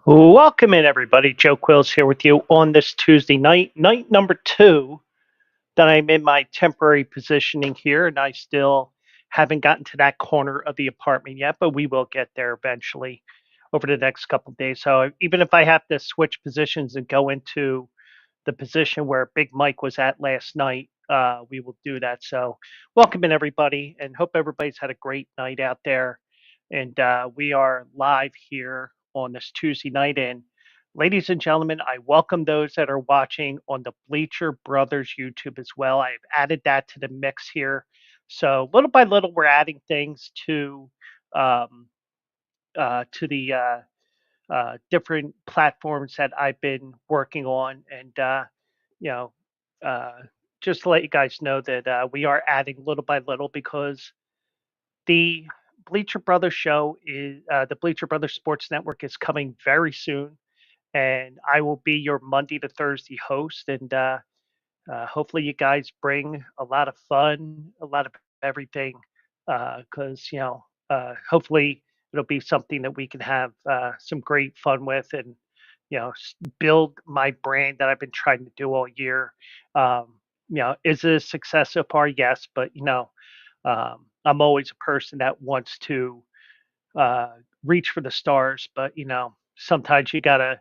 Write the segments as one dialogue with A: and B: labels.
A: Welcome in, everybody. Joe Quills here with you on this Tuesday night, night number two that I'm in my temporary positioning here, and I still haven't gotten to that corner of the apartment yet, but we will get there eventually over the next couple of days. So even if I have to switch positions and go into the position where Big Mike was at last night, we will do that. So welcome in, everybody, and hope everybody's had a great night out there. And we are live here on this Tuesday night. And ladies and gentlemen, I welcome those that are watching on the Bleacher Brothers YouTube as well. I've added that to the mix here. So little by little, we're adding things um, to the different platforms that I've been working on, and you know, uh, just to let you guys know that we are adding little by little because the Bleacher Brothers show is the Bleacher Brothers Sports Network is coming very soon, and I will be your Monday to Thursday host, and hopefully you guys bring a lot of fun, a lot of everything, because hopefully it'll be something that we can have some great fun with, and build my brand that I've been trying to do all year. Is it a success so far? Yes, but I'm always a person that wants to uh, reach for the stars, but sometimes you gotta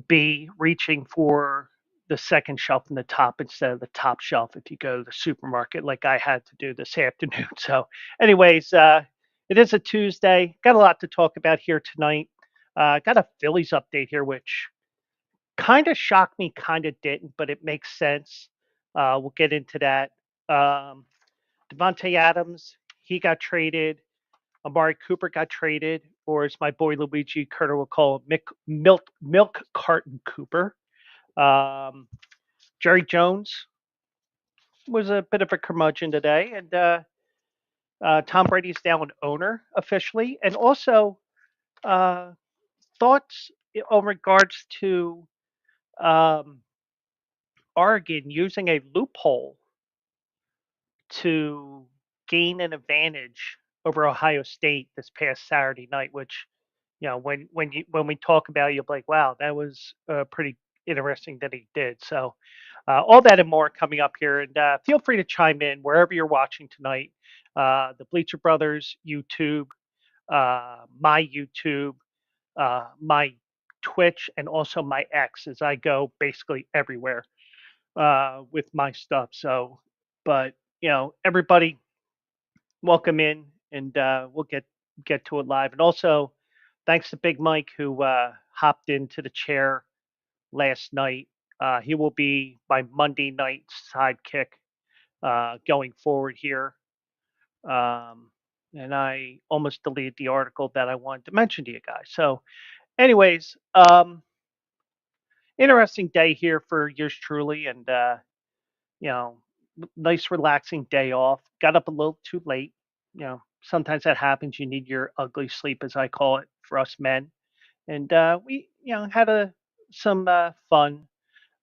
A: be reaching for the second shelf in the top instead of the top shelf if you go to the supermarket like I had to do this afternoon. So, anyways, it is a Tuesday. Got a lot to talk about here tonight. Got a Phillies update here, which kind of shocked me, kind of didn't, but it makes sense. We'll get into that. Um, Devontae Adams, he got traded. Amari Cooper got traded, or as my boy Luigi Curto will call him, Milk Carton Cooper. Um, Jerry Jones was a bit of a curmudgeon today, and Tom Brady's now an owner officially. And also, uh, thoughts in regards to um, Oregon using a loophole to gain an advantage over Ohio State this past Saturday night, which when we talk about it, you'll be like, wow, that was pretty interesting that he did. So all that and more coming up here, and feel free to chime in wherever you're watching tonight. The Bleacher Brothers YouTube, my YouTube, my Twitch, and also my X, as I go basically everywhere with my stuff. So, but everybody, welcome in, and we'll get to it live. And also, thanks to Big Mike who hopped into the chair last night. He will be my Monday night sidekick going forward here. Um, and I almost deleted the article that I wanted to mention to you guys. So, anyways, interesting day here for yours truly, and you know, nice relaxing day off. Got up a little too late. Sometimes that happens. You need your ugly sleep, as I call it, for us men. And we, had a some fun.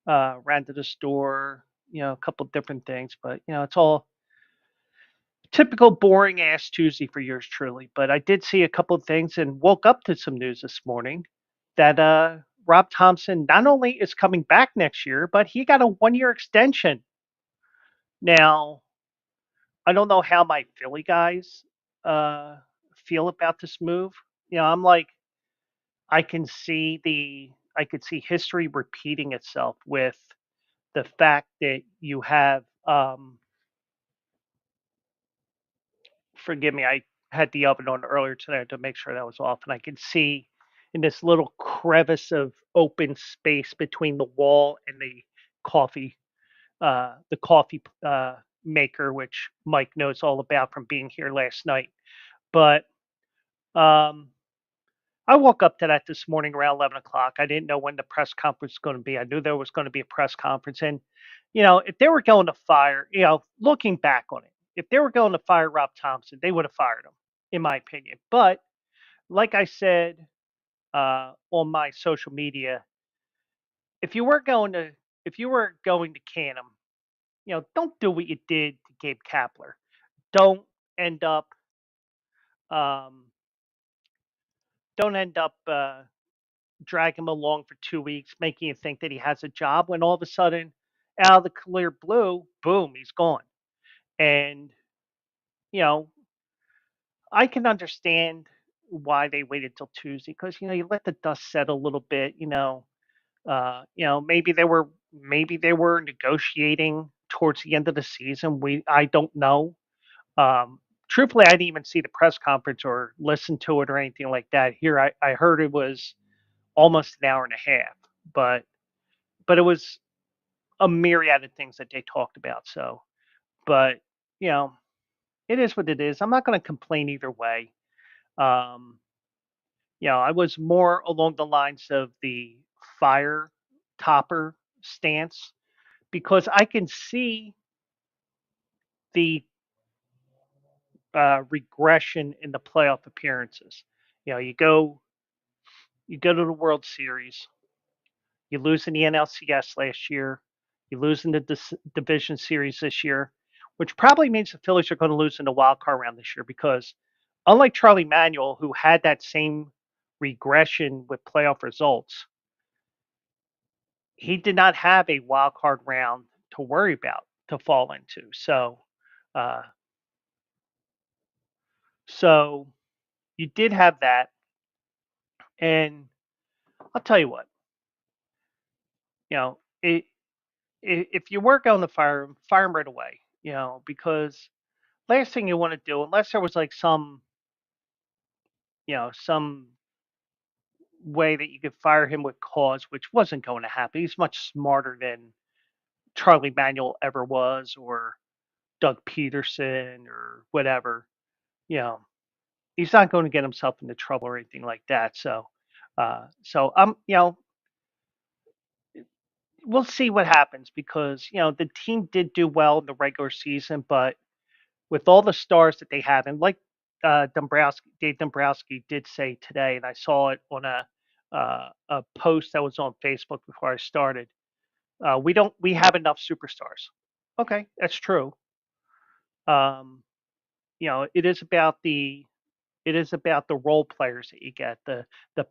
A: Ran to the store, a couple different things, but it's all typical boring ass Tuesday for yours truly. But I did see a couple of things and woke up to some news this morning that Rob Thompson not only is coming back next year, but he got a 1 year extension. Now, I don't know how my Philly guys uh feel about this move. I'm like, I could see history repeating itself with the fact that you have forgive me, I had the oven on earlier today to make sure that was off, and I could see in this little crevice of open space between the wall and coffee, the coffee maker, which Mike knows all about from being here last night. But um, I woke up to that this morning around 11 o'clock. I didn't know when the press conference was going to be. I knew there was going to be a press conference, and if they were going to fire, looking back on it, if they were going to fire Rob Thompson, they would have fired him, in my opinion. But like I said on my social media, if you were going to if you were going to can him, don't do what you did to Gabe Kapler. Don't end up um, don't end up drag him along for 2 weeks, making you think that he has a job when all of a sudden, out of the clear blue, boom, he's gone. And you know, I can understand why they waited till Tuesday because you let the dust settle a little bit. Maybe they were negotiating towards the end of the season. I don't know. Truthfully, I didn't even see the press conference or listen to it or anything like that. Here, I heard it was almost an hour and a half, but it was a myriad of things that they talked about. So, but you know, it is what it is. I'm not going to complain either way. Um, I was more along the lines of the fire topper stance because I can see the regression in the playoff appearances. You go to the World Series, you lose in the NLCS last year, you lose in the division series this year, which probably means the Phillies are going to lose in the wild card round this year because unlike Charlie Manuel, who had that same regression with playoff results, he did not have a wild card round to worry about to fall into. Uh, so you did have that, and I'll tell you what, you know, it, if you were going to fire him right away, because last thing you want to do, unless there was like some way that you could fire him with cause, which wasn't going to happen. He's much smarter than Charlie Manuel ever was, or Doug Peterson, or whatever. You know, he's not going to get himself into trouble or anything like that. So we'll see what happens because the team did do well in the regular season, but with all the stars that they have, and like Dave Dombrowski did say today, and I saw it on a post that was on Facebook before I started. We have enough superstars. Okay, that's true. Um, it is about the role players that you get, the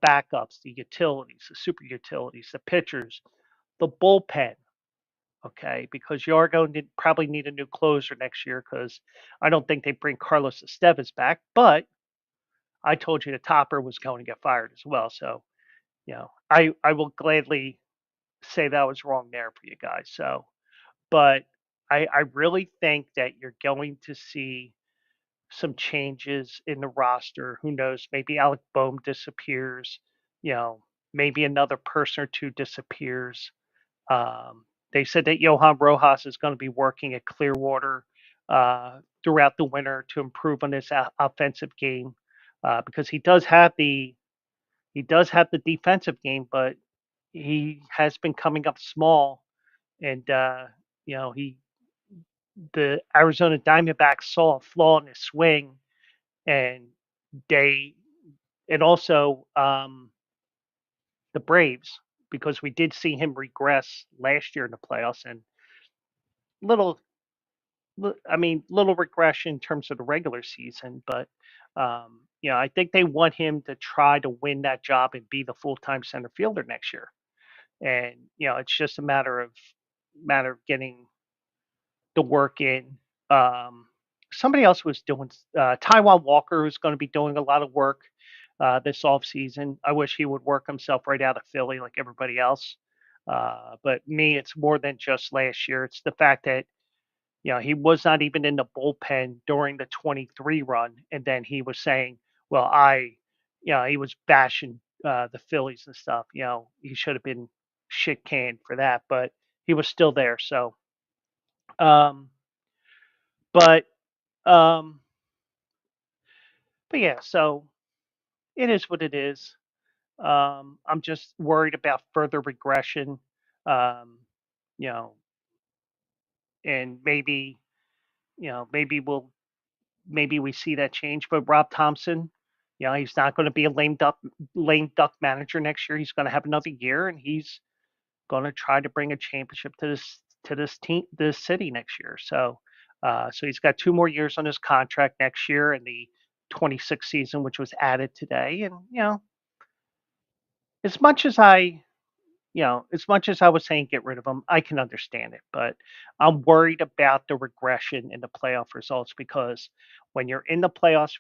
A: backups, the utilities, the super utilities, the pitchers, the bullpen. Okay, because you are going to probably need a new closer next year because I don't think they bring Carlos Estevez back. But I told you the topper was going to get fired as well. So I will gladly say that I was wrong there for you guys. But I really think that you're going to see some changes in the roster. Who knows? Maybe Alec Boehm disappears. You know, maybe another person or two disappears. They said that Johan Rojas is going to be working at Clearwater throughout the winter to improve on his offensive game because he does have the defensive game, but he has been coming up small, and he the Arizona Diamondbacks saw a flaw in his swing, and they and also the Braves because we did see him regress last year in the playoffs and little I mean, little regression in terms of the regular season, but I think they want him to try to win that job and be the full-time center fielder next year. And it's just a matter of getting the work in. Um, Somebody else was doing Taiwan Walker, who's going to be doing a lot of work this off season. I wish he would work himself right out of Philly like everybody else. But me, it's more than just last year. It's the fact that he was not even in the bullpen during the 23 run. And then he was saying, well, he was bashing the Phillies and stuff. He should have been shit canned for that, but he was still there. So, um, but, um, but yeah, so it is what it is. I'm just worried about further regression, um, you know, and maybe we see that change. But Rob Thompson, he's not going to be a lame duck manager next year. He's going to have another year, and he's going to try to bring a championship to this team, this city next year. So he's got 2 more years on his contract next year in the 26th season, which was added today. And as much as I as much as I was saying get rid of him, I can understand it, but I'm worried about the regression in the playoff results because when you're in the playoffs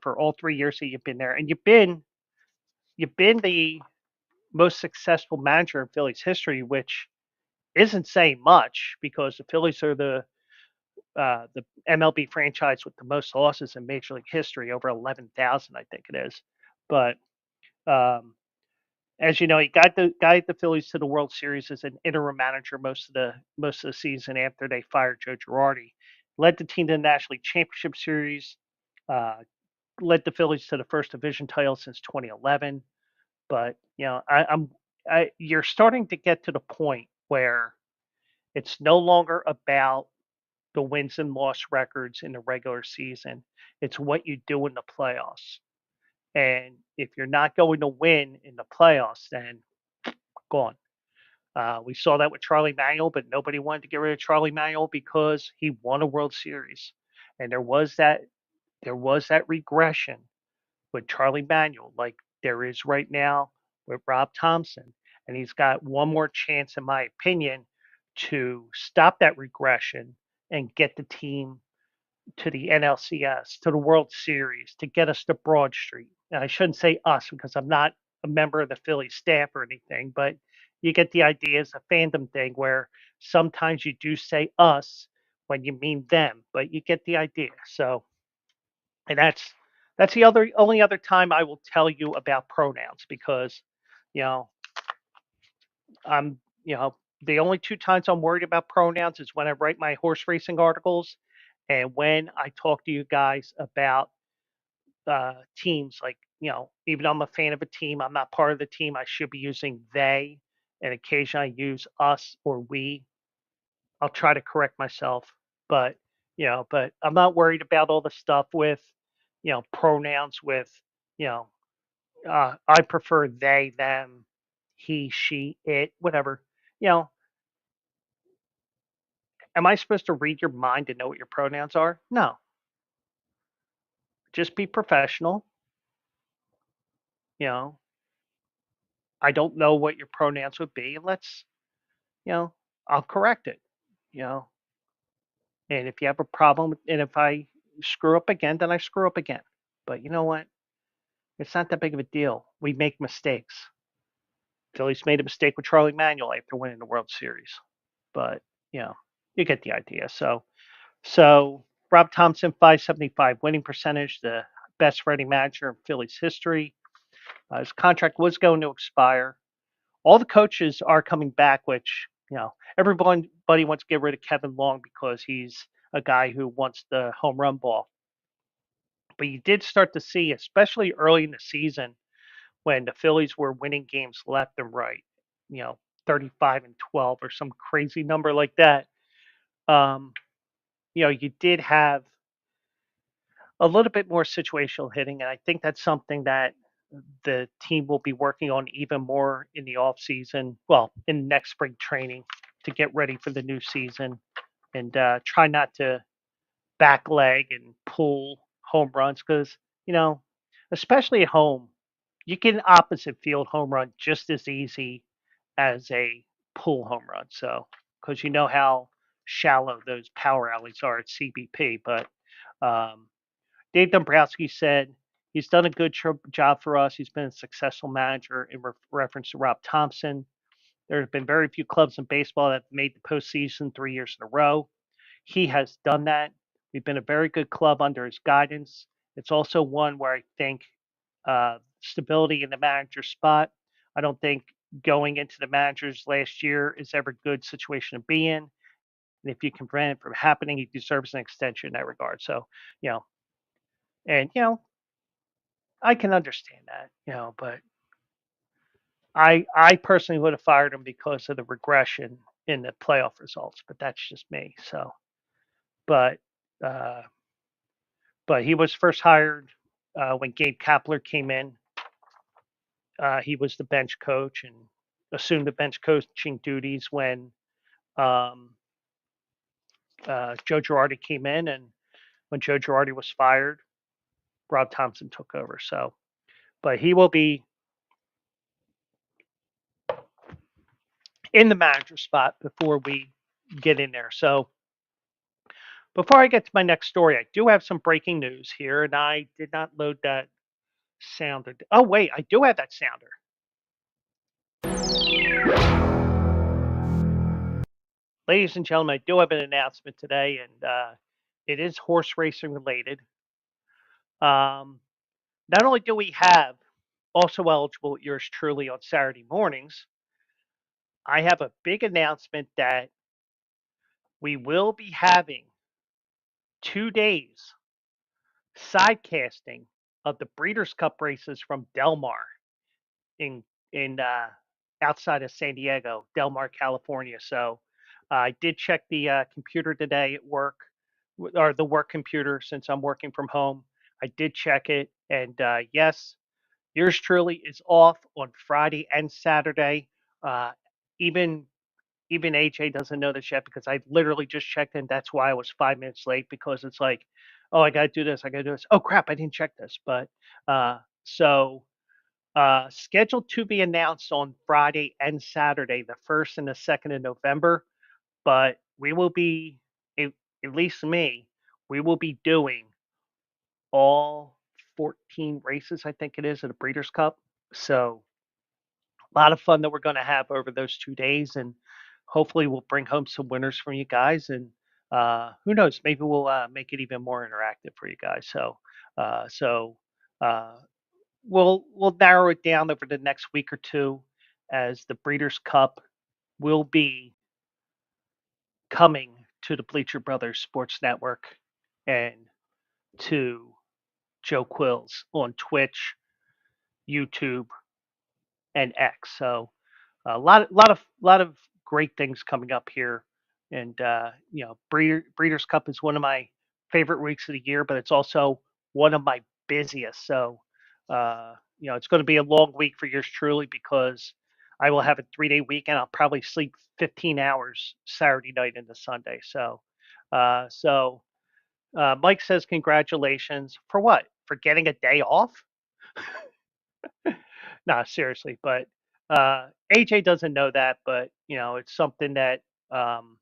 A: for all 3 years that you've been there, and you've been the most successful manager in Phillies history, which isn't saying much because the Phillies are the MLB franchise with the most losses in Major League history, over 11,000, I think it is. But um, as you know, he got the Phillies to the World Series as an interim manager most of the season after they fired Joe Girardi. Led the team to the National League Championship Series. Uh, Led the Phillies to the first division title since 2011. But you're starting to get to the point where it's no longer about the wins and loss records in the regular season. It's what you do in the playoffs. And if you're not going to win in the playoffs, then gone. We saw that with Charlie Manuel, but nobody wanted to get rid of Charlie Manuel because he won a World Series, and there was that regression with Charlie Manuel, like there is right now with Rob Thompson, and he's got one more chance, in my opinion, to stop that regression and get the team to the NLCS, to the World Series, to get us to Broad Street. And I shouldn't say us because I'm not a member of the Philly staff or anything, but you get the idea. It's a fandom thing where sometimes you do say us when you mean them, but you get the idea. So, and that's the only other time I will tell you about pronouns because, you know, I'm, the only two times I'm worried about pronouns is when I write my horse racing articles and when I talk to you guys about teams. Like, even though I'm a fan of a team, I'm not part of the team. I should be using they, and occasionally I use us or we. I'll try to correct myself, but but I'm not worried about all the stuff with pronouns with you know I prefer they, them, he, she, it, whatever. You know, am I supposed to read your mind to know what your pronouns are? No, just be professional. You know, I don't know what your pronouns would be. Let's, you know, I'll correct it. You know, and if you have a problem, and if I screw up again, then I screw up again. But you know what? It's not that big of a deal. We make mistakes. Phillies made a mistake with Charlie Manuel after winning the World Series, but you know, you get the idea. So Rob Thompson, 575 winning percentage, the best writing manager in Phillies history. His contract was going to expire. All the coaches are coming back, which everybody wants to get rid of Kevin Long because he's a guy who wants the home run ball. But you did start to see, especially early in the season, when the Phillies were winning games left and right, you know, 35-12 or some crazy number like that. Um, you did have a little bit more situational hitting, and I think that's something that the team will be working on even more in the off season. Well, in next spring training to get ready for the new season, and try not to back leg and pull home runs because you know, especially at home, you get an opposite field home run just as easy as a pull home run. So because you know how shallow those power alleys are at CBP, but um, Dave Dombrowski said he's done a good job for us. He's been a successful manager in reference to Rob Thompson. There have been very few clubs in baseball that have made the postseason 3 years in a row. He has done that. We've been a very good club under his guidance. It's also one where I think stability in the manager spot. I don't think going into the managers last year is ever a good situation to be in. And if you can prevent it from happening, he deserves an extension in that regard. So, you know, and I can understand that, but I personally would have fired him because of the regression in the playoff results, but that's just me. So, but uh, but he was first hired when Gabe Kapler came in. He was the bench coach and assumed the bench coaching duties when um, Joe Girardi came in, and when Joe Girardi was fired, Rob Thompson took over. So, but he will be in the manager spot before we get in there. So before I get to my next story, I do have some breaking news here, and I did not load that sounder. Oh, wait, I do have that sounder. Ladies and gentlemen, I do have an announcement today, and it is horse racing related. Um, not only do we have also eligible yours truly on Saturday mornings, I have a big announcement that we will be having 2 days sidecasting of the Breeders' Cup races from Del Mar in in outside of San Diego, Del Mar, California. So I did check the computer today at work, or the work computer since I'm working from home. I did check it, and yes, yours truly is off on Friday and Saturday. Uh, even even AJ doesn't know this yet because I literally just checked in. That's why I was 5 minutes late because it's like, oh, I got to do this. I got to do this. Oh crap, I didn't check this. But so scheduled to be announced on Friday and Saturday, the 1st and the 2nd of November. But we will be, at, at least me, we will be doing all 14 races, I think it is, at the Breeders' Cup. So a lot of fun that we're going to have over those 2 days. And hopefully we'll bring home some winners from you guys. And who knows, maybe we'll make it even more interactive for you guys. So, uh, we'll narrow it down over the next week or two as the Breeders' Cup will be coming to the Bleacher Brothers Sports Network and to Joe Quills on Twitch, YouTube, and X. So a lot of great things coming up here, and Breeders' Cup is one of my favorite weeks of the year, but it's also one of my busiest. So it's going to be a long week for yours truly because I will have a 3-day weekend. I'll probably sleep 15 hours Saturday night into Sunday. So Mike says congratulations for what? For getting a day off? No, seriously, but AJ doesn't know that, but it's um,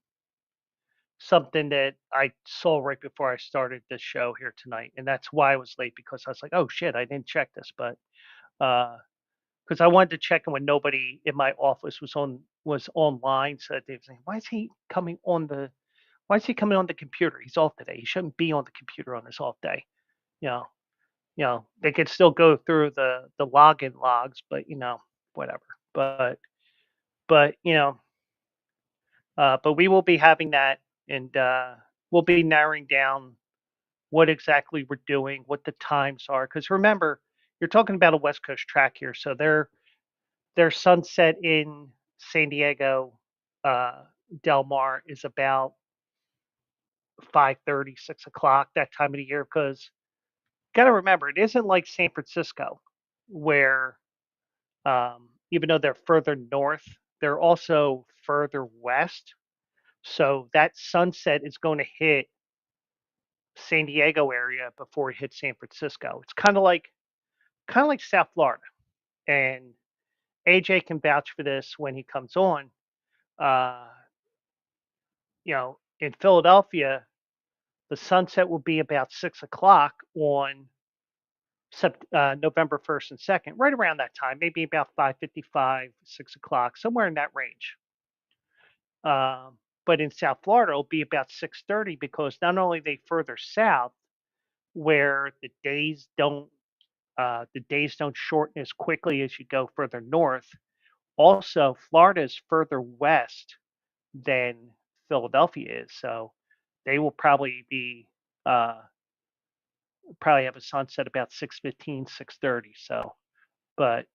A: something that I saw right before I started this show here tonight, and that's why I was late because I was like, oh shit, I didn't check this, but because I wanted to check in when nobody in my office was online, so that they were saying, why is he coming on the computer? He's off today. He shouldn't be on the computer on his off day. You know, they could still go through the login logs, but whatever. But but we will be having that, and we'll be narrowing down what exactly we're doing, what the times are. Because remember, you're talking about a West Coast track here, so their sunset in San Diego, uh, Del Mar is about 5:30, 6 o'clock that time of the year. Because got to remember, it isn't like San Francisco. where even though they're further north, they're also further west. So that sunset is going to hit San Diego area before it hits San Francisco. It's kind of like South Florida, and AJ can vouch for this when he comes on. Uh, in Philadelphia, the sunset will be about 6 o'clock on November 1st and 2nd, right around that time, maybe about 5:55, 6 o'clock, somewhere in that range. But in South Florida, it'll be about 6:30 because not only are they further south, where the days don't shorten as quickly as you go further north. Also, Florida is further west than Philadelphia is, so they will uh, probably have a sunset about 6:15, 6:30. So, but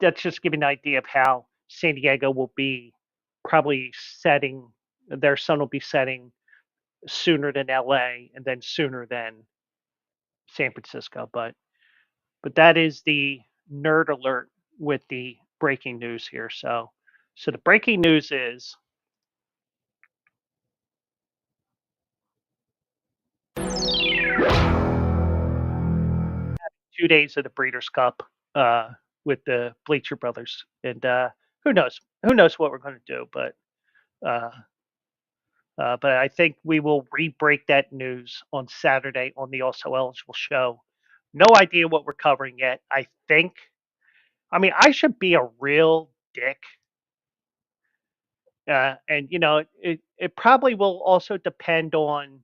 A: that's just giving an idea of how San Diego will be probably setting. Their sun will be setting sooner than LA, and then sooner than San Francisco. But that is the nerd alert with the breaking news here. So the breaking news is 2 days of the Breeders' Cup with the Bleacher Brothers, and who knows what we're going to do, uh, but I think we will re-break that news on Saturday on the Also Eligible show. No idea what we're covering yet. I mean, I should be a real dick. And it probably will also depend on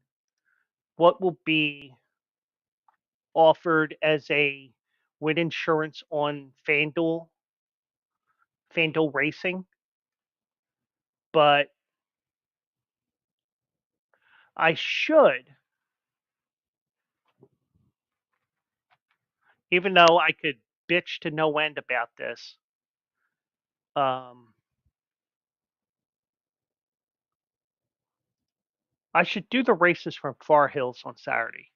A: what will be offered as a win insurance on FanDuel Racing, but I should, even though I could bitch to no end about this. Um, I should do the races from Far Hills on Saturday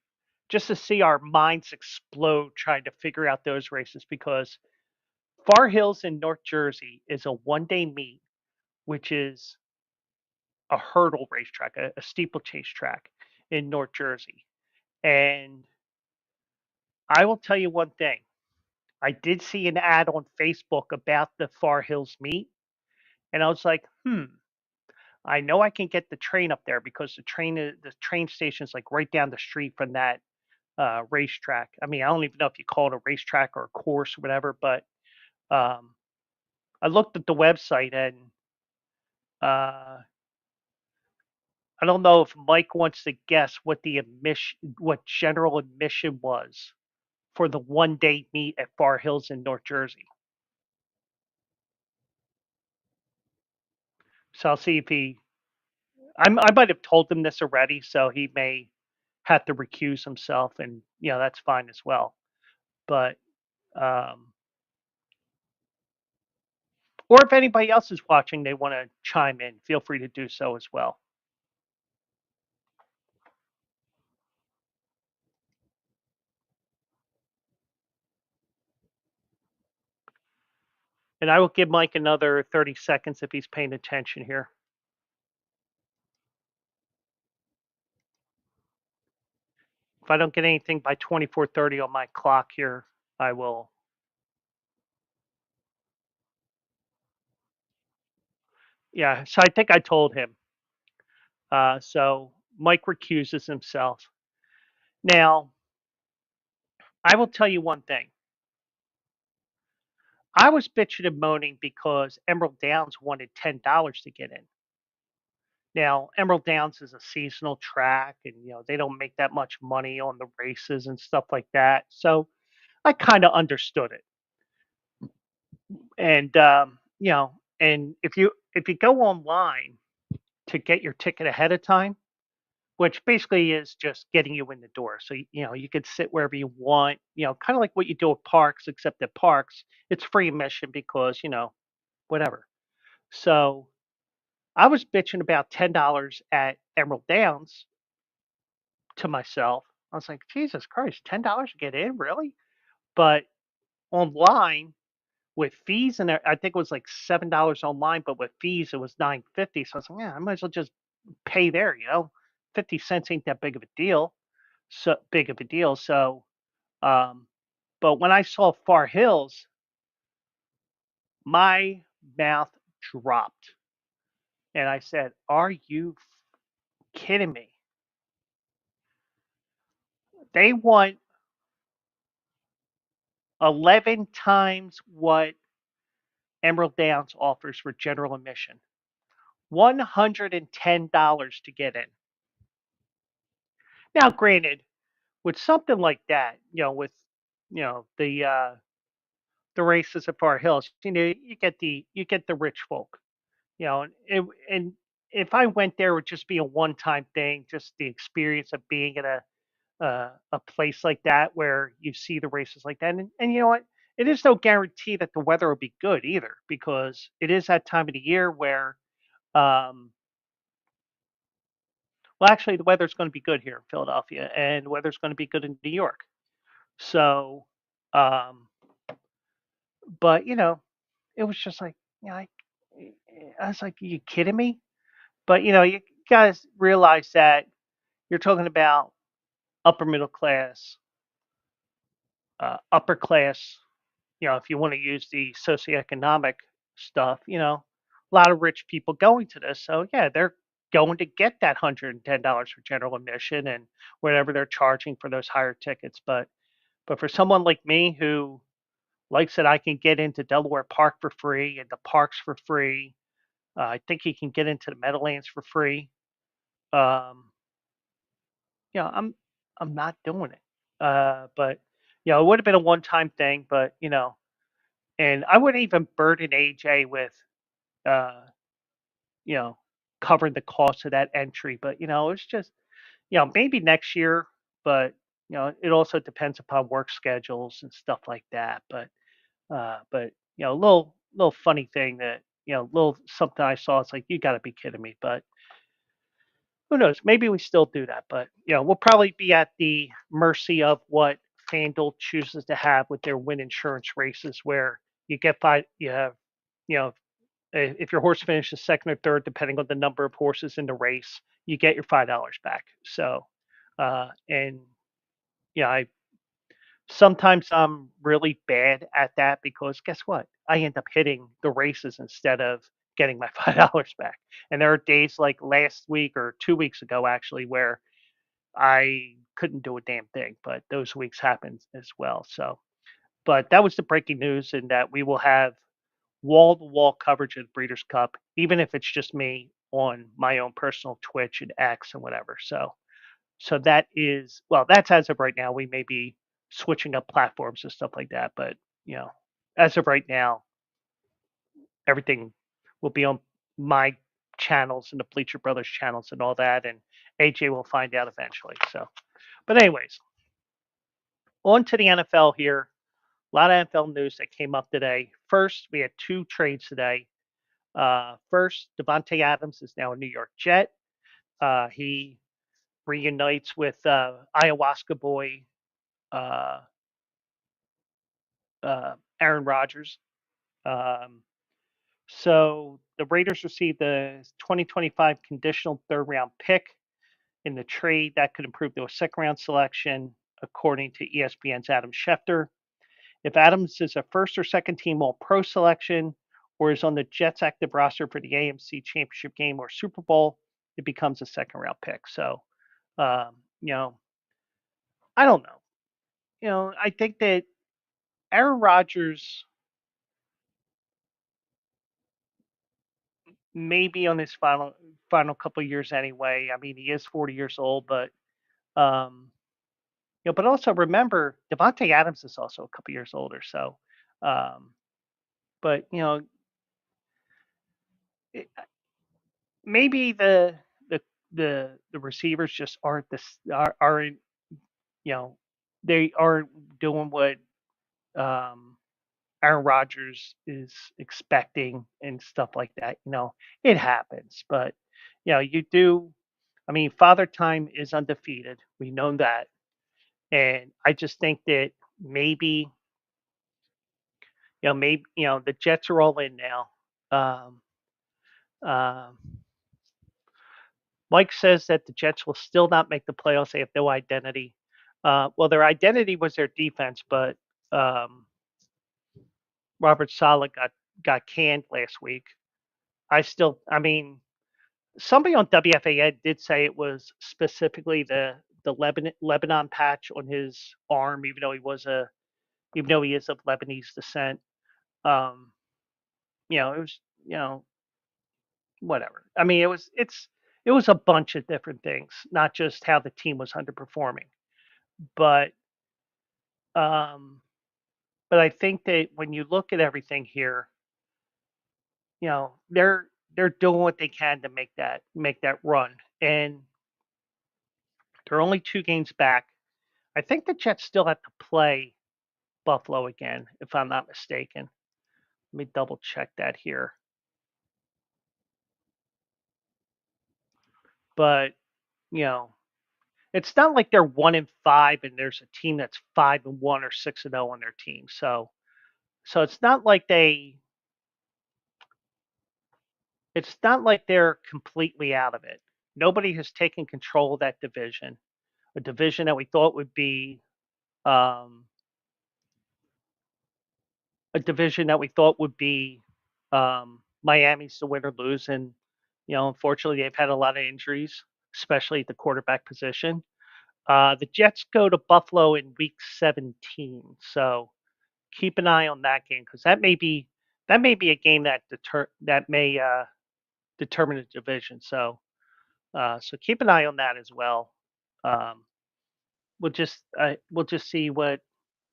A: just to see our minds explode trying to figure out those races because Far Hills in North Jersey is a 1 day meet, which is a hurdle racetrack, a steeplechase track in North Jersey. And I will tell you one thing. I did see an ad on Facebook about the Far Hills meet, and I was like, I know I can get the train up there because the train station is like right down the street from that racetrack. I mean, I don't even know if you call it a racetrack or a course or whatever, but um, I looked at the website and uh, I don't know if Mike wants to guess what general admission was for the 1 day meet at Far Hills in North Jersey. So I'll see if I might have told him this already, so he may have to recuse himself, and that's fine as well. But um, or if anybody else is watching, they want to chime in, feel free to do so as well. And I will give Mike another 30 seconds if he's paying attention here. If I don't get anything by 24:30 on my clock here, I will. Yeah, so I think I told him. So Mike recuses himself. Now, I will tell you one thing. I was bitching and moaning because Emerald Downs wanted $10 to get in. Now, Emerald Downs is a seasonal track, and they don't make that much money on the races and stuff like that. So I kind of understood it. And and if you go online to get your ticket ahead of time, which basically is just getting you in the door. So you could sit wherever you want, kind of like what you do at parks, except at parks it's free admission because whatever. So I was bitching about $10 at Emerald Downs to myself. I was like, Jesus Christ, $10 to get in, really? But online with fees and I think it was like $7 online, but with fees it was 9.50. So I was like, yeah, I might as well just pay there. 50 cents ain't that big of a deal. So big of a deal. So, um, but when I saw Far Hills, my mouth dropped, and I said, "Are you kidding me? They want 11 times what Emerald Downs offers for general admission. $110 to get in." Now, granted, with something like that, with the races at Far Hills, you get the rich folk, and if I went there, it would just be a one-time thing, just the experience of being in a place like that where you see the races like that, and you know what? It is no guarantee that the weather will be good either, because it is that time of the year where, um, well, actually, the weather's going to be good here in Philadelphia, and the weather's going to be good in New York. So, um, but it was just like, I was like, "You kidding me?" But you guys realize that you're talking about upper middle class, upper class. If you want to use the socioeconomic stuff, a lot of rich people going to this. So yeah, they're going to get that $110 for general admission and whatever they're charging for those higher tickets. But for someone like me who likes that I can get into Delaware Park for free and the parks for free, I think you can get into the Meadowlands for free. Um, I'm not doing it. But it would have been a one-time thing, but and I wouldn't even burden AJ with uh, you know, covering the cost of that entry. But it's just maybe next year, but it also depends upon work schedules and stuff like that. But a little funny thing that little something I saw. It's like, you got to be kidding me. But who knows? Maybe we still do that, but we'll probably be at the mercy of what FanDuel chooses to have with their win insurance races, where you get five. You have, you know, if your horse finishes second or third, depending on the number of horses in the race, you get your $5 back. So, and I sometimes I'm really bad at that, because guess what? I end up hitting the races instead of getting my $5 back. And there are days like last week or 2 weeks ago, actually, where I couldn't do a damn thing, but those weeks happen as well. So, but that was the breaking news, and that we will have wall to wall coverage of the Breeders' Cup, even if it's just me on my own personal Twitch and X and whatever. So that is, well, that's as of right now. We may be switching up platforms and stuff like that, but you know, as of right now, everything will be on my channels and the Bleacher Brothers channels and all that, and AJ will find out eventually. So, but anyways, on to the NFL here. A lot of NFL news that came up today. First, we had two trades today. First, Devontae Adams is now a New York Jet. He reunites with ayahuasca boy uh, Aaron Rodgers. Um, so the Raiders received the 2025 conditional third round pick in the trade that could improve their second round selection, according to ESPN's Adam Schefter. If Adams is a first or second team All Pro selection, or is on the Jets active roster for the AMC Championship game or Super Bowl, it becomes a second round pick. So, um, you know, I don't know. I think that Aaron Rodgers may be on his final couple of years anyway. I mean, he is 40 years old, but um, but also remember, Devontae Adams is also a couple years older. So, um, but it, maybe the the receivers just aren't aren't you know they aren't doing what um Aaron Rodgers is expecting and stuff like that. It happens, but you do. I mean, Father Time is undefeated. We know that, and I just think that maybe maybe the Jets are all in now. Um, um, Mike says that the Jets will still not make the playoffs. They have no identity. Well, their identity was their defense, but um, Robert Saleh got canned last week. I mean, somebody on WFAN did say it was specifically the Lebanon patch on his arm, even though he is of Lebanese descent. Um, it was whatever. I mean, it was a bunch of different things, not just how the team was underperforming, but um, but I think that when you look at everything here, they're doing what they can to make that run, and they're only 2 games back. I think the Jets still have to play Buffalo again, if I'm not mistaken. Let me double check that here. But you know, it's not like they're 1-5 and there's a team that's 5-1 or 6-0 on their team. So it's not like they're completely out of it. Nobody has taken control of that division, a division that we thought would be um, a division that we thought would be Miami's to win or lose, and unfortunately, they've had a lot of injuries, especially at the quarterback position. The Jets go to Buffalo in Week 17, so keep an eye on that game because that may be a game that may determine the division. So keep an eye on that as well. Um, we'll just see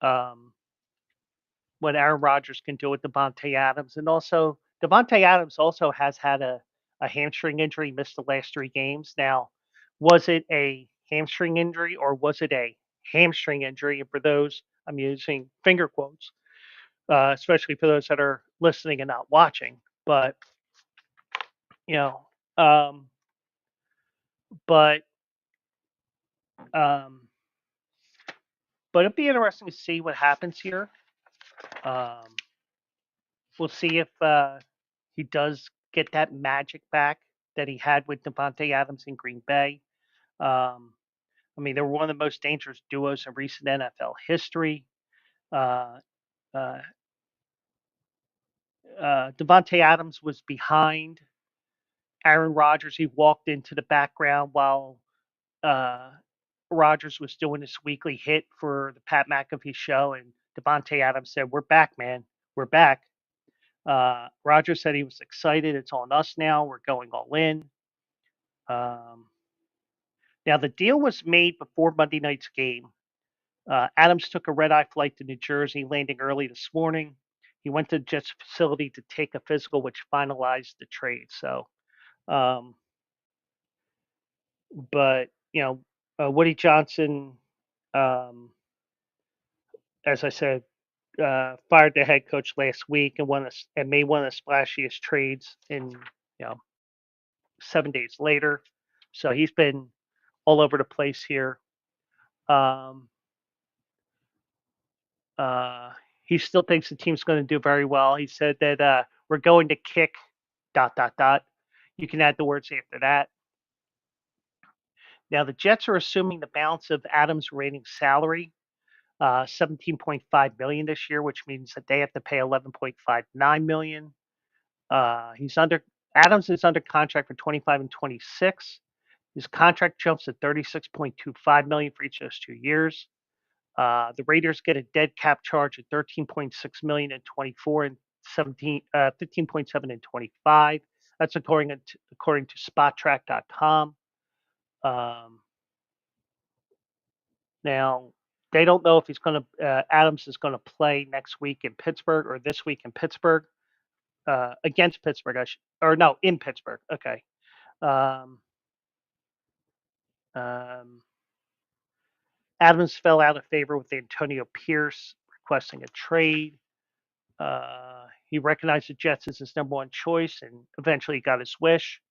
A: um, what Aaron Rodgers can do with Devontae Adams, and also Devontae Adams also has had a hamstring injury, missed the last 3 games. Now, was it a hamstring injury or was it a hamstring injury? And for those, I'm using finger quotes, especially for those that are listening and not watching. But you know, um, but um, but it'd be interesting to see what happens here. Um, we'll see if he does get that magic back that he had with Devontae Adams in Green Bay. Um, I mean, they were one of the most dangerous duos in recent NFL history. Uh, uh, Devontae Adams was behind Aaron Rodgers. He walked into the background while uh, Rodgers was doing his weekly hit for the Pat McAfee show, and Devontae Adams said, "We're back, man. We're back." Rodgers said he was excited. It's on us now. We're going all in. Um, Now, the deal was made before Monday night's game. Adams took a red eye flight to New Jersey, landing early this morning. He went to the Jets facility to take a physical, which finalized the trade. Um, but Woody Johnson, um, as I said, fired the head coach last week and made one of the splashiest trades in 7 days later. So he's been all over the place here. Um, Uh, he still thinks the team's going to do very well. He said that we're going to kick dot dot dot. You can add the words after that. Now the Jets are assuming the balance of Adams' remaining salary, 17.5 million this year, which means that they have to pay 11.59 million. He's under Adams is under contract for 25 and 26. His contract jumps to 36.25 million for each of those 2 years. The Raiders get a dead cap charge of 13.6 million in 24 and 15.7 in 25. That's according to SpotTrack.com. Um, Now they don't know if Adams is going to play next week in Pittsburgh or this week in Pittsburgh against Pittsburgh. Or no, in Pittsburgh. Okay. Um, um, Adams fell out of favor with Antonio Pierce requesting a trade. He recognized the Jets as his number one choice and eventually got his wish.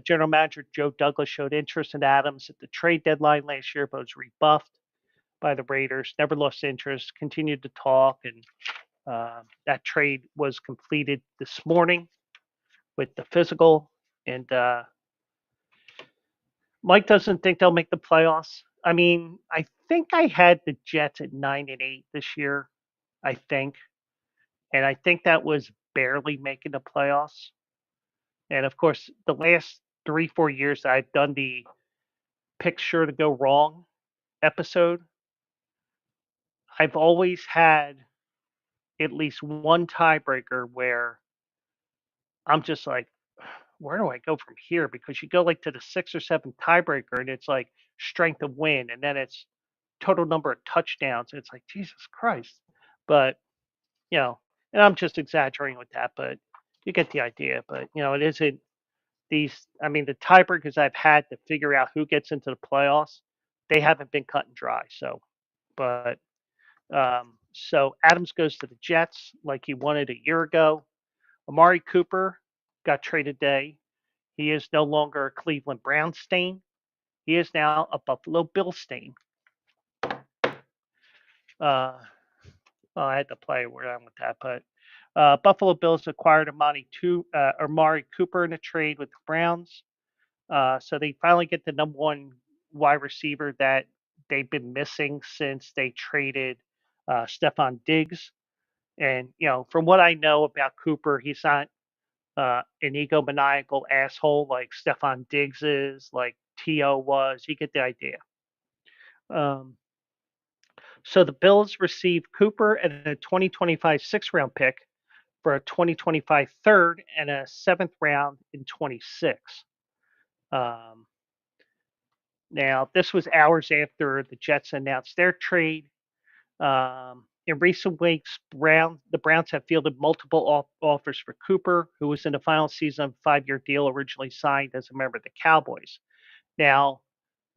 A: General Manager Joe Douglas showed interest in Adams at the trade deadline last year, but was rebuffed by the Raiders. Never lost interest, continued to talk, and That trade was completed this morning with the physical, and Mike doesn't think they'll make the playoffs. I mean, I think I had the Jets at 9-8 this year. I think, and I think that was barely making the playoffs. And of course, the last 3-4 years I've done the pick sure to go wrong episode, I've always had at least one tiebreaker where I'm just like, where do I go from here? Because you go like to the sixth or seventh tiebreaker and it's like strength of win, and then it's total number of touchdowns. It's like Jesus Christ. But you know, and I'm just exaggerating with that, but you get the idea. But it isn't these. I mean, the tiebreakers I've had to figure out who gets into the playoffs, they haven't been cut and dry. But so Adams goes to the Jets like he wanted a year ago. Amari Cooper got traded today. He is no longer a Cleveland Brown stain. He is now a Buffalo Bill stain. Uh, well, I had to play around with that, but Buffalo Bills acquired Amari Cooper in a trade with the Browns. So they finally get the number one wide receiver that they've been missing since they traded Stephon Diggs. And from what I know about Cooper, he's not an egomaniacal asshole like Stephon Diggs is, like T.O. was. You get the idea. Um, so the Bills received Cooper and a 2025 six-round pick for a 2025 third and a seventh round in 26. Um, Now, this was hours after the Jets announced their trade. In recent weeks, the Browns have fielded multiple offers for Cooper, who was in the final season of a 5-year deal originally signed as a member of the Cowboys. Now,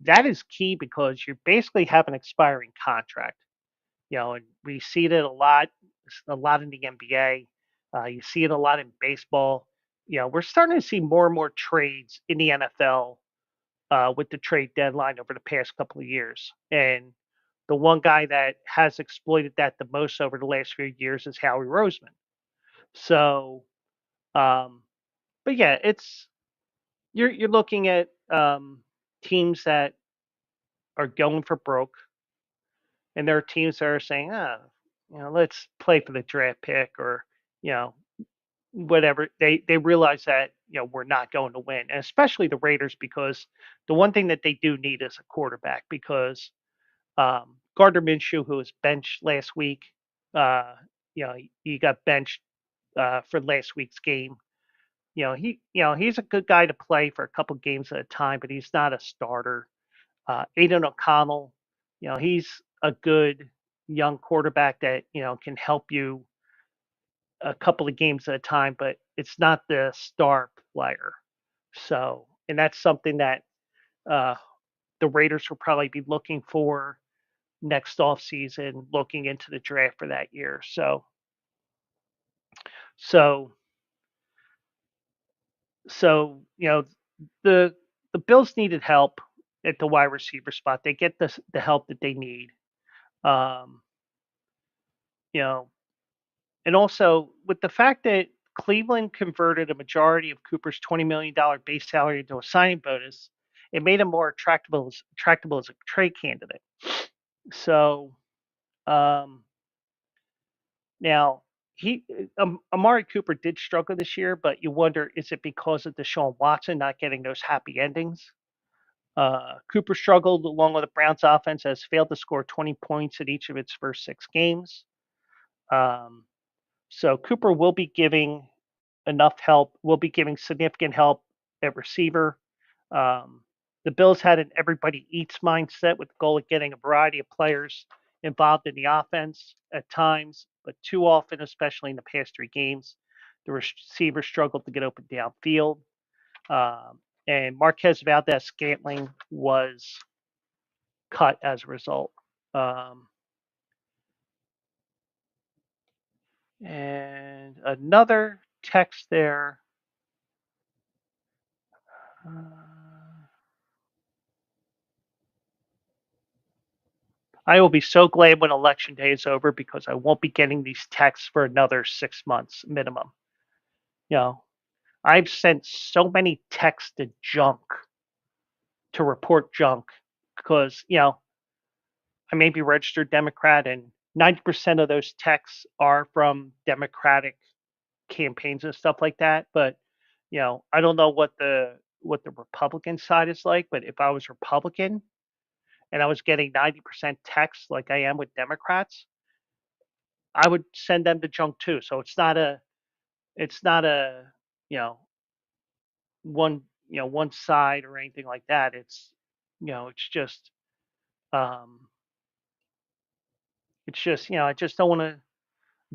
A: that is key because you basically have an expiring contract. And we see that a lot in the NBA. You see it a lot in baseball. We're starting to see more and more trades in the NFL with the trade deadline over the past couple of years. And the one guy that has exploited that the most over the last few years is Howie Roseman. So, um, but yeah, you're looking at teams that are going for broke, and there are teams that are saying, let's play for the draft pick, or you know, whatever. They realize that we're not going to win, and especially the Raiders, because the one thing that they do need is a quarterback, because Gardner Minshew, who was benched last week, uh, he got benched for last week's game. He's a good guy to play for a couple games at a time, but he's not a starter. Aiden O'Connell, he's a good young quarterback that can help you a couple of games at a time, but it's not the star player. So, and that's something that uh, the Raiders will probably be looking for next offseason, looking into the draft for that year. So, so the the Bills needed help at the wide receiver spot. They get the help that they need. Um, you know, and also with the fact that Cleveland converted a majority of Cooper's $20 million base salary into a signing bonus, it made him more attractable as a trade candidate. So um, now Amari Cooper did struggle this year, but you wonder, is it because of Deshaun Watson not getting those happy endings? Cooper struggled along with the Browns offense, has failed to score 20 points in each of its first 6 games. Um, so Cooper will be giving will be giving significant help at receiver. Um, the Bills had an everybody eats mindset with the goal of getting a variety of players involved in the offense at times, but too often, especially in the past 3 games, the receiver struggled to get open downfield. Um, and Marquez Valdez Scantling was cut as a result. Um, and another text there. Uh, I will be so glad when election day is over because I won't be getting these texts for another 6 months minimum. You know, I've sent so many texts to junk to report junk because, I may be registered Democrat and 90% of those texts are from Democratic campaigns and stuff like that. But, I don't know what the Republican side is like, but if I was Republican and I was getting 90% text like I am with Democrats, I would send them to junk too. So it's not a, you know, one, one side or anything like that. It's just, um, I just don't want to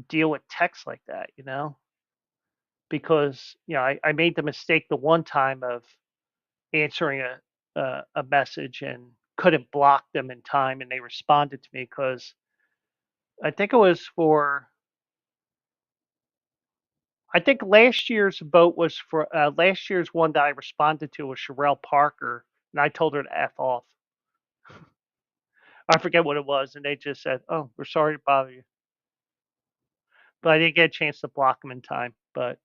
A: deal with text like that, because, I made the mistake the one time of answering a message and couldn't block them in time, and they responded to me because I think it was for I think last year's vote was for last year's one that I responded to was Sherelle Parker, and I told her to f off. I forget what it was, and they just said, "Oh, we're sorry to bother you," but I didn't get a chance to block them in time. But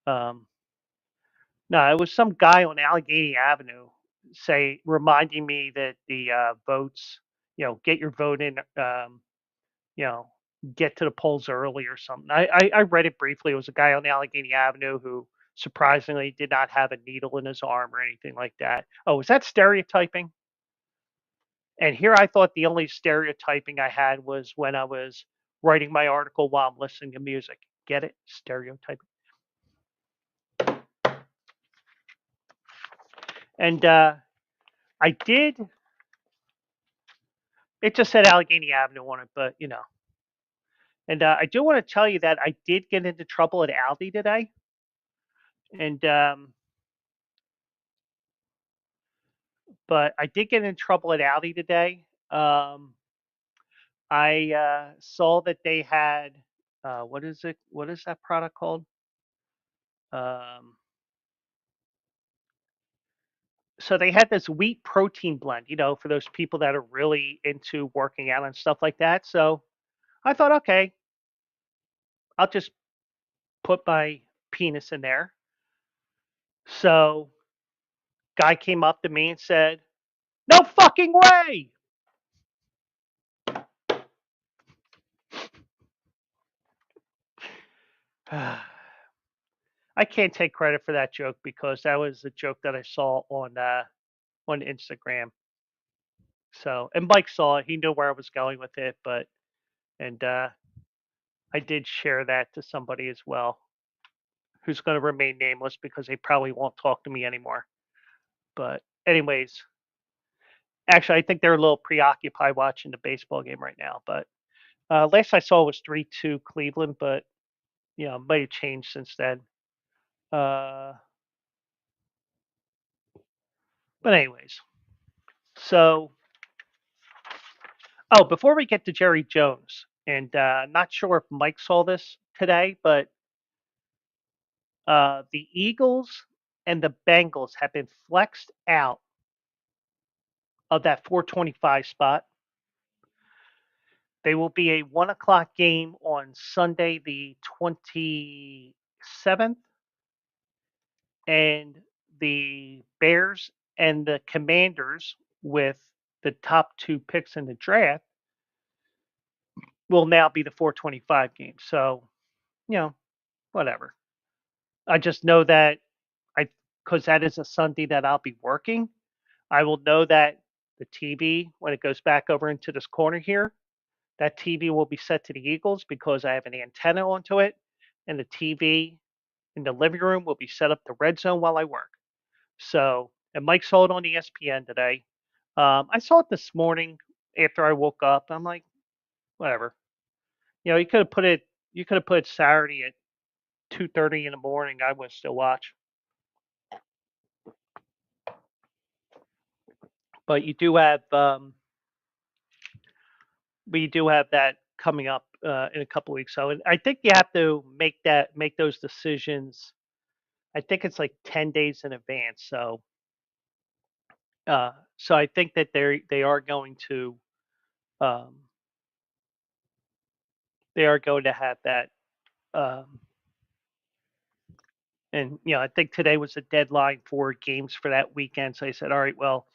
A: um, no, it was some guy on Allegheny Avenue reminding me that the votes, get your vote in, you know, get to the polls early or something. I read it briefly. It was a guy on Allegheny Avenue who surprisingly did not have a needle in his arm or anything like that. Oh, was that stereotyping? And here I thought the only stereotyping I had was when I was writing my article while I'm listening to music. Get it? Stereotyping. And I did. It just said Allegheny Avenue on it, but And I do want to tell you that I did get into trouble at Aldi today, and but I did get in trouble at Aldi today. I saw that they had what is it? What is that product called? Um, so they had this wheat protein blend, for those people that are really into working out and stuff like that. So I thought, okay, I'll just put my penis in there. So guy came up to me and said, "No fucking way." I can't take credit for that joke because that was a joke that I saw on Instagram. So, and Mike saw it. He knew where I was going with it, but and I did share that to somebody as well, who's going to remain nameless because they probably won't talk to me anymore. But anyways, actually, I think they're a little preoccupied watching the baseball game right now. But last I saw was 3-2 Cleveland, but it might have changed since then. Uh, but anyways, so oh, before we get to Jerry Jones, and not sure if Mike saw this today, but the Eagles and the Bengals have been flexed out of that 425 spot. They will be a 1 o'clock game on Sunday, the 27th, and the Bears and the Commanders, with the top two picks in the draft, will now be the 425 game. So, whatever. I just know that I because that is a Sunday that I'll be working. I will know that the TV, when it goes back over into this corner here, that TV will be set to the Eagles because I have an antenna onto it, and the TV in the living room will be set up to red zone while I work. So, and Mike saw it on ESPN today. I saw it this morning after I woke up. I'm like, whatever. You could have put it. You could have put it Saturday at 2:30 in the morning. I would still watch. But we do have that coming up in a couple weeks. So and I think you have to make those decisions. I think it's like 10 days in advance. So I think that they are going to Um, they are going to have that. Um, and I think today was the deadline for games for that weekend. So I said, all right, well,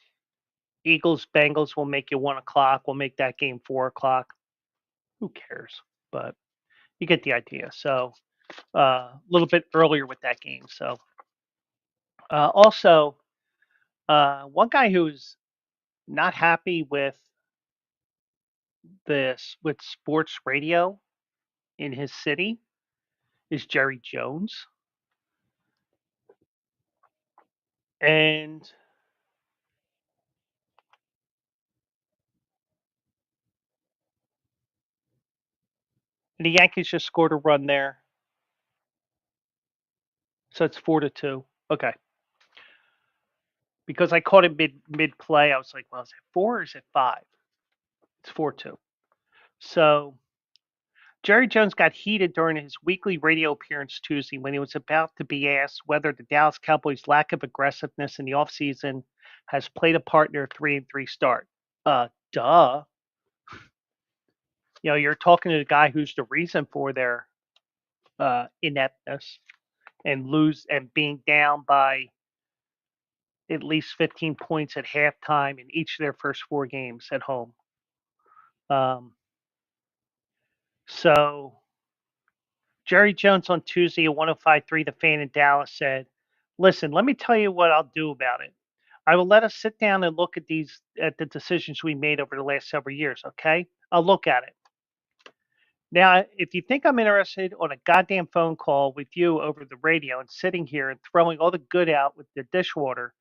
A: Eagles Bengals will make you 1 o'clock. We'll make that game 4 o'clock. Who cares? But you get the idea. So a little bit earlier with that game. So also, one guy who's not happy with this with sports radio in his city is Jerry Jones, and the Yankees just scored a run there, so it's 4-2. Okay, because I caught it mid play, I was like, well, is it four or is it five? It's 4-2. So Jerry Jones got heated during his weekly radio appearance Tuesday when he was about to be asked whether the Dallas Cowboys' lack of aggressiveness in the offseason has played a part in their 3-3 start. Duh. You're talking to the guy who's the reason for their ineptness and being down by at least 15 points at halftime in each of their first 4 games at home. Um, so Jerry Jones on Tuesday at 105.3 The Fan in Dallas said, "Listen, let me tell you what I'll do about it. I will let us sit down and look at the decisions we made over the last several years, okay? I'll look at it. Now, if you think I'm interested on a goddamn phone call with you over the radio and sitting here and throwing all the good out with the dishwater,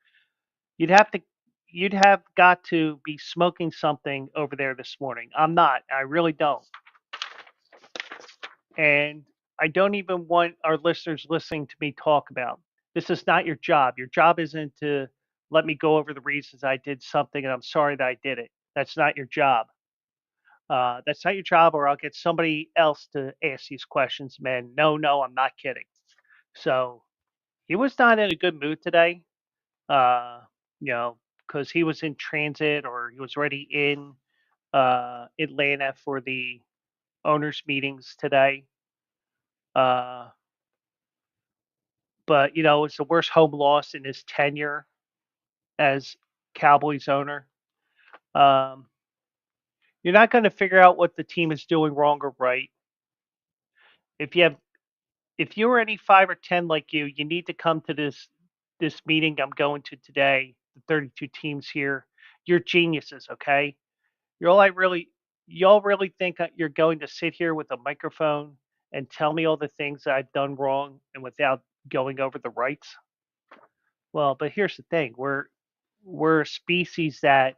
A: you'd have to you'd have got to be smoking something over there this morning. I'm not. I really don't. And I don't even want our listeners listening to me talk about. This is not your job. Your job isn't to let me go over the reasons I did something and I'm sorry that I did it. That's not your job. That's not your job, or I'll get somebody else to ask these questions, man. No, no, I'm not kidding. So he was not in a good mood today, uh, because he was in transit or he was already in Atlanta for the owners' meetings today. Uh, but it's the worst home loss in his tenure as Cowboys owner. Um, you're not going to figure out what the team is doing wrong or right. If you have, if you're any 5 or 10 like you need to come to this meeting I'm going to today. The 32 teams here. You're geniuses, okay? You're all I really, y'all really think you're going to sit here with a microphone and tell me all the things that I've done wrong and without going over the rights? Well, but here's the thing: we're a species that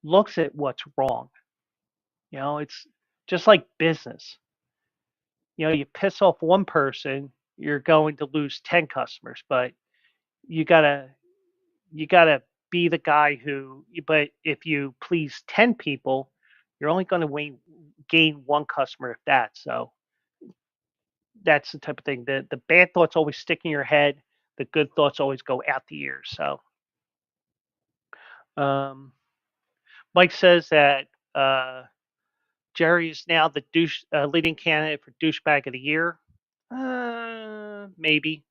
A: looks at what's wrong. It's just like business. You piss off one person, you're going to lose 10 customers, but you gotta you gotta be the guy who. But if you please 10 people, you're only going to gain one customer if that. So that's the type of thing. The bad thoughts always stick in your head. The good thoughts always go out the ears. So um, Mike says that Jerry is now the leading candidate for douchebag of the year. Maybe.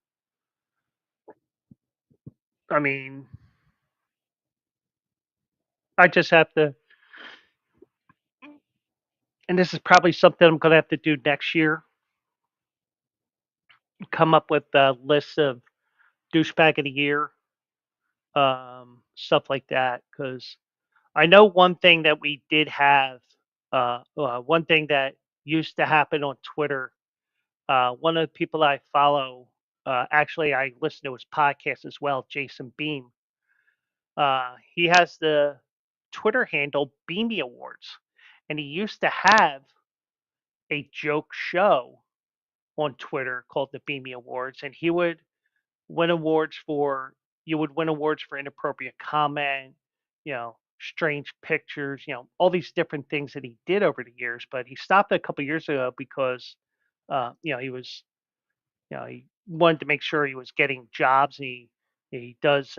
A: I mean, I just have to, and this is probably something I'm going to have to do next year. Come up with a list of douchebag of the year, stuff like that. Because I know one thing that we did have, one thing that used to happen on Twitter. One of the people I follow, actually, I listen to his podcast as well, Jason Beam. He has the Twitter handle Beamy Awards, and he used to have a joke show on Twitter called the Beamy Awards, and he would win awards for you would win awards for inappropriate comment, strange pictures, all these different things that he did over the years. But he stopped a couple years ago because, he was, he wanted to make sure he was getting jobs. He does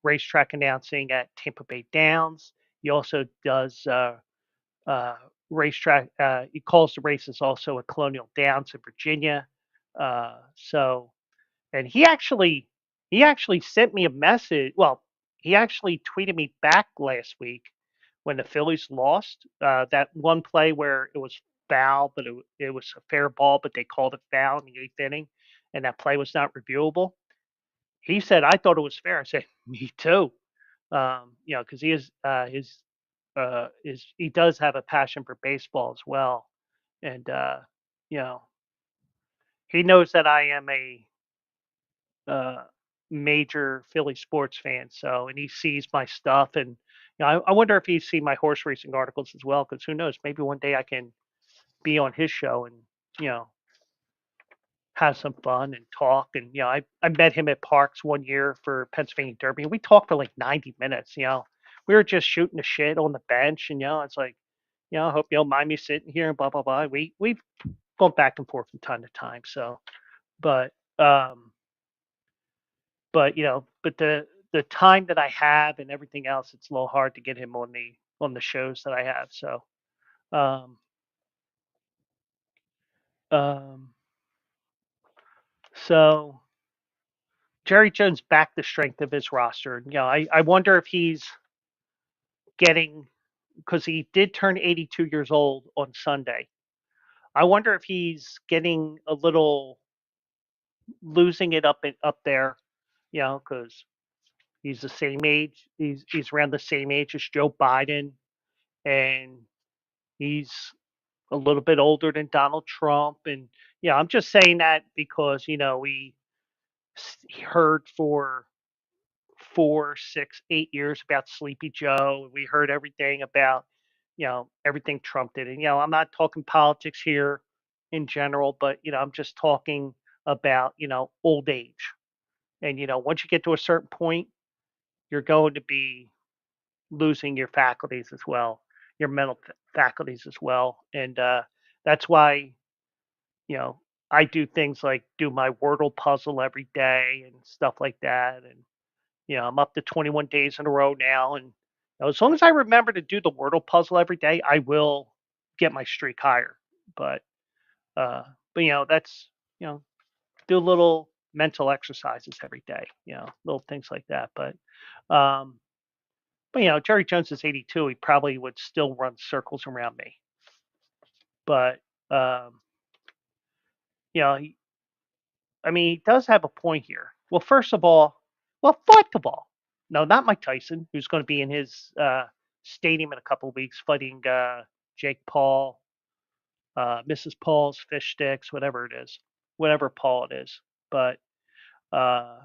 A: racetrack announcing at Tampa Bay Downs. He also does uh, racetrack. He calls the races also at Colonial Downs in Virginia. So, and he actually sent me a message. Well, he actually tweeted me back last week when the Phillies lost that one play where it was foul, but it was a fair ball, but they called it foul in the eighth inning, and that play was not reviewable. He said, "I thought it was fair." I said, "Me too." Because he is he does have a passion for baseball as well, and you know, he knows that I am a uh, major Philly sports fan. So, and he sees my stuff, and I wonder if he's seen my horse racing articles as well. Because who knows? Maybe one day I can be on his show and you know have some fun and talk. And I met him at Parks one year for Pennsylvania Derby, and we talked for like 90 minutes. We were just shooting the shit on the bench, and it's like, I hope you don't mind me sitting here and blah blah blah. We've gone back and forth from time to time. So, but um, but the time that I have and everything else, it's a little hard to get him on the shows that I have. So, um, um, so Jerry Jones backed the strength of his roster. I wonder if he's getting, because he did turn 82 years old on Sunday. I wonder if he's getting a little losing it up there, because he's the same age. He's around the same age as Joe Biden, and he's a little bit older than Donald Trump. And I'm just saying that because we heard for 4, 6, 8 years about Sleepy Joe. We heard everything about, everything Trump did. And, I'm not talking politics here in general, but, I'm just talking about, old age. And, once you get to a certain point, you're going to be losing your faculties as well, your mental faculties as well. And that's why, you know, I do things like do my Wordle puzzle every day and stuff like that. And I'm up to 21 days in a row now, and as long as I remember to do the Wordle puzzle every day, I will get my streak higher. But uh, that's do little mental exercises every day, little things like that. Um, Jerry Jones is 82. He probably would still run circles around me. But um, he, I mean, he does have a point here. Well, first of all, well, fight the ball. No, not Mike Tyson, who's going to be in his stadium in a couple of weeks fighting Jake Paul, Mrs. Paul's fish sticks, whatever it is, whatever Paul it is. But uh,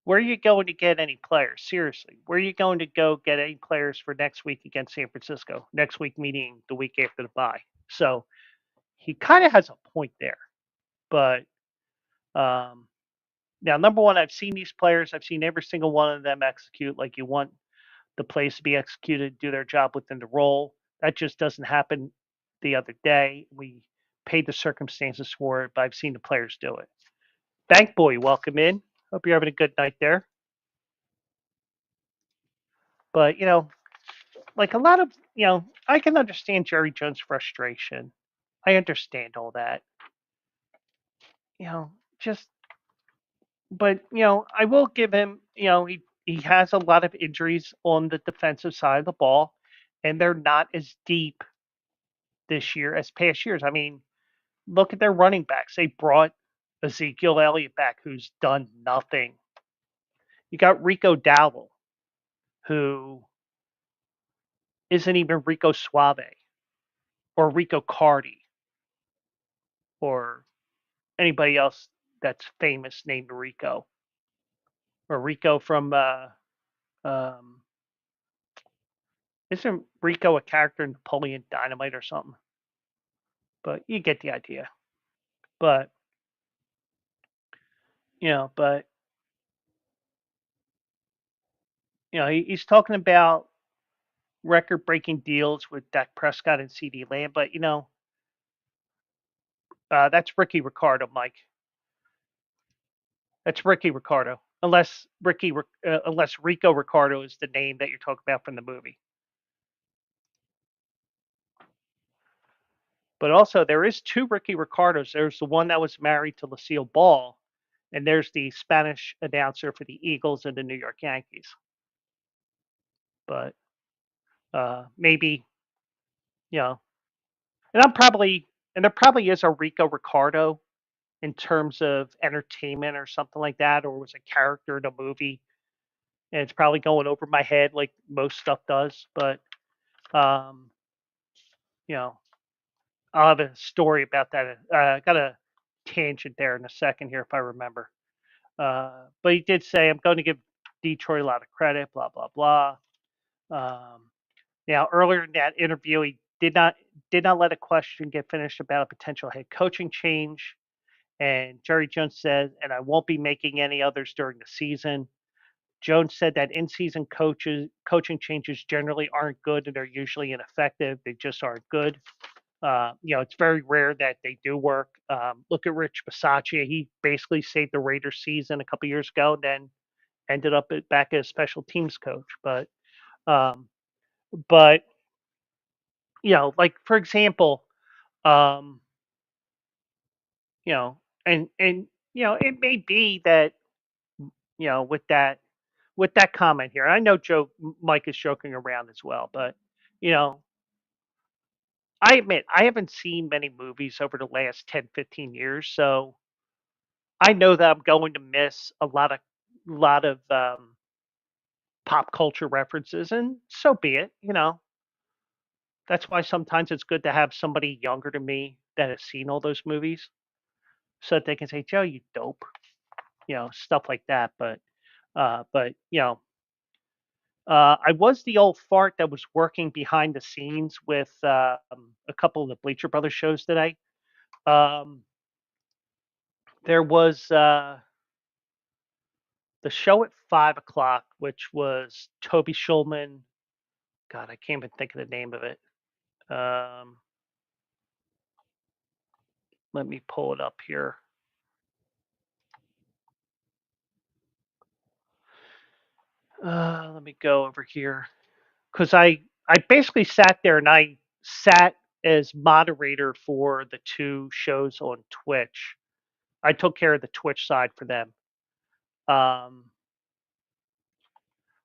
A: where are you going to get any players? Seriously, where are you going to go get any players for next week against San Francisco? Next week, meaning the week after the bye. So he kind of has a point there. But um, now, number one, I've seen these players. I've seen every single one of them execute like you want the plays to be executed, do their job within the role. That just doesn't happen the other day. We paid the circumstances for it, but I've seen the players do it. Bank Boy, welcome in. Hope you're having a good night there. But, like a lot of, I can understand Jerry Jones' frustration. I understand all that. Just, but, I will give him, he has a lot of injuries on the defensive side of the ball, and they're not as deep this year as past years. I mean, look at their running backs. They brought Ezekiel Elliott back, who's done nothing. You got Rico Dowdle, who isn't even Rico Suave or Rico Cardi or anybody else that's famous named Rico or Rico from um, isn't Rico a character in Napoleon Dynamite or something? But you get the idea. But but he's talking about record-breaking deals with Dak Prescott and CD Lamb, but that's Ricky Ricardo, Mike. That's Ricky Ricardo. Unless Rico Ricardo is the name that you're talking about from the movie. But also, there is two Ricky Ricardos. There's the one that was married to Lucille Ball, and there's the Spanish announcer for the Eagles and the New York Yankees. But maybe you know, and I'm probably and there probably is a Rico Ricardo in terms of entertainment or something like that, or was a character in a movie, and it's probably going over my head like most stuff does. But um, you know, I'll have a story about that. I got a tangent there in a second here if I remember. But he did say, I'm going to give Detroit a lot of credit, blah, blah, blah. Um, now, earlier in that interview, he did not let a question get finished about a potential head coaching change. And Jerry Jones said, and I won't be making any others during the season. Jones said that in-season coaching changes generally aren't good and they're usually ineffective. They just aren't good. It's very rare that they do work. Look at Rich Bisaccia. He basically saved the Raiders season a couple years ago, then ended up back as special teams coach. Um, but like for example, um, you know, and it may be that with that comment here, I know Mike is joking around as well, but you know, I admit I haven't seen many movies over the last 10, 15 years, so I know that I'm going to miss a lot of pop culture references, and so be it. That's why sometimes it's good to have somebody younger than me that has seen all those movies, so that they can say, "Joe, you dope," stuff like that. But I was the old fart that was working behind the scenes with a couple of the Bleacher Brothers shows today. Um, there was the show at 5 o'clock, which was Toby Schulman. God, I can't even think of the name of it. Um, Let me pull it up here. Let me go over here because I basically sat there and I sat as moderator for the two shows on Twitch. I took care of the Twitch side for them. Um,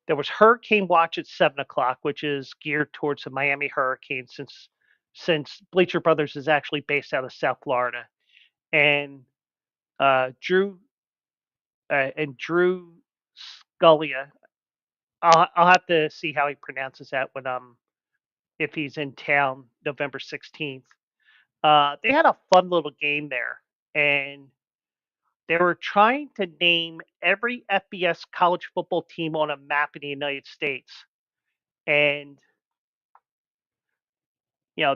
A: there was Hurricane Watch at 7 o'clock, which is geared towards the Miami Hurricanes since Bleacher Brothers is actually based out of South Florida, and Drew Scalia. I'll have to see how he pronounces that when if he's in town November 16th. They had a fun little game there, and they were trying to name every FBS college football team on a map in the United States. And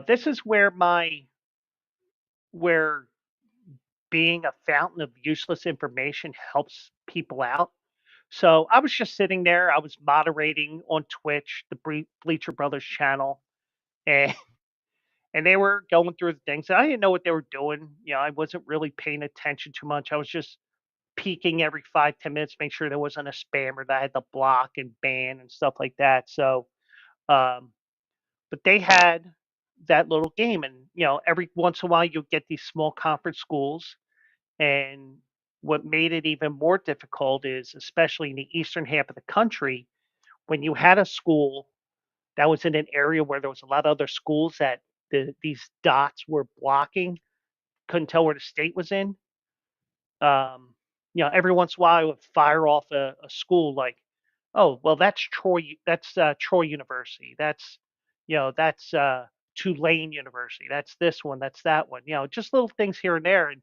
A: this is where being a fountain of useless information helps people out. So I was just sitting there. I was moderating on Twitch, the Bleacher Brothers channel, and and they were going through the things. I didn't know what they were doing. I wasn't really paying attention too much. I was just peeking every 5, 10 minutes, make sure there wasn't a spammer that I had to block and ban and stuff like that. So, um, but they had that little game, and every once in a while you get these small conference schools, and what made it even more difficult is, especially in the eastern half of the country, when you had a school that was in an area where there was a lot of other schools that these dots were blocking, couldn't tell where the state was in. Um, every once in a while I would fire off a school like, oh, well, that's Troy. That's Troy University. That's Tulane University. That's this one. That's that one. Just little things here and there. And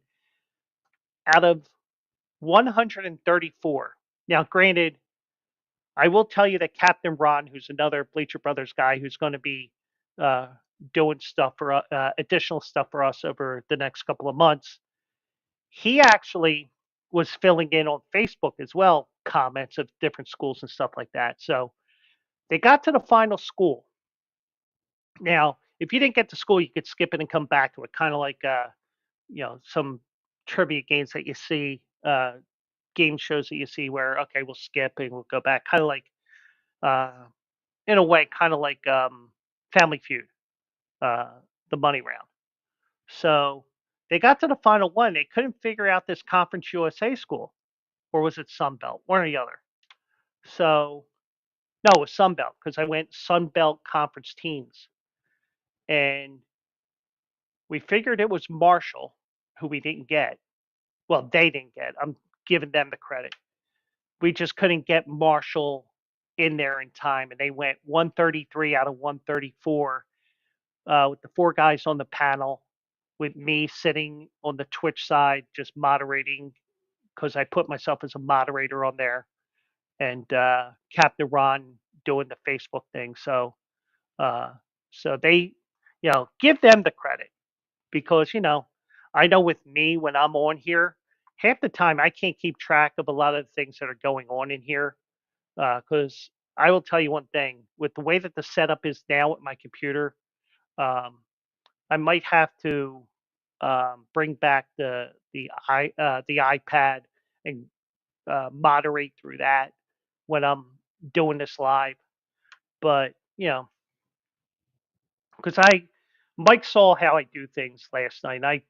A: out of 134, now granted, I will tell you that Captain Ron, who's another Bleacher Brothers guy, who's going to be uh, doing stuff for additional stuff for us over the next couple of months, he actually was filling in on Facebook as well, comments of different schools and stuff like that. So they got to the final school. Now, if you didn't get to school, you could skip it and come back to it, kind of like some trivia games that you see, game shows that you see where okay, we'll skip and we'll go back, kind of like uh, in a way, kind of like Family Feud, uh, the money round. So they got to the final one. They couldn't figure out this Conference USA school, or was it Sunbelt? One or the other. So no, it was Sunbelt because I went Sunbelt Conference teams, and we figured it was Marshall, who we didn't get. Well, they didn't get. I'm giving them the credit. We just couldn't get Marshall in there in time, and they went 133 out of 134 with the four guys on the panel, with me sitting on the Twitch side just moderating because I put myself as a moderator on there, and Captain Ron doing the Facebook thing. Uh, so they, give them the credit because I know with me when I'm on here, half the time I can't keep track of a lot of the things that are going on in here because I will tell you one thing with the way that the setup is now with my computer. Um, I might have to bring back the iPad and moderate through that when I'm doing this live. But because Mike saw how I do things last night. And I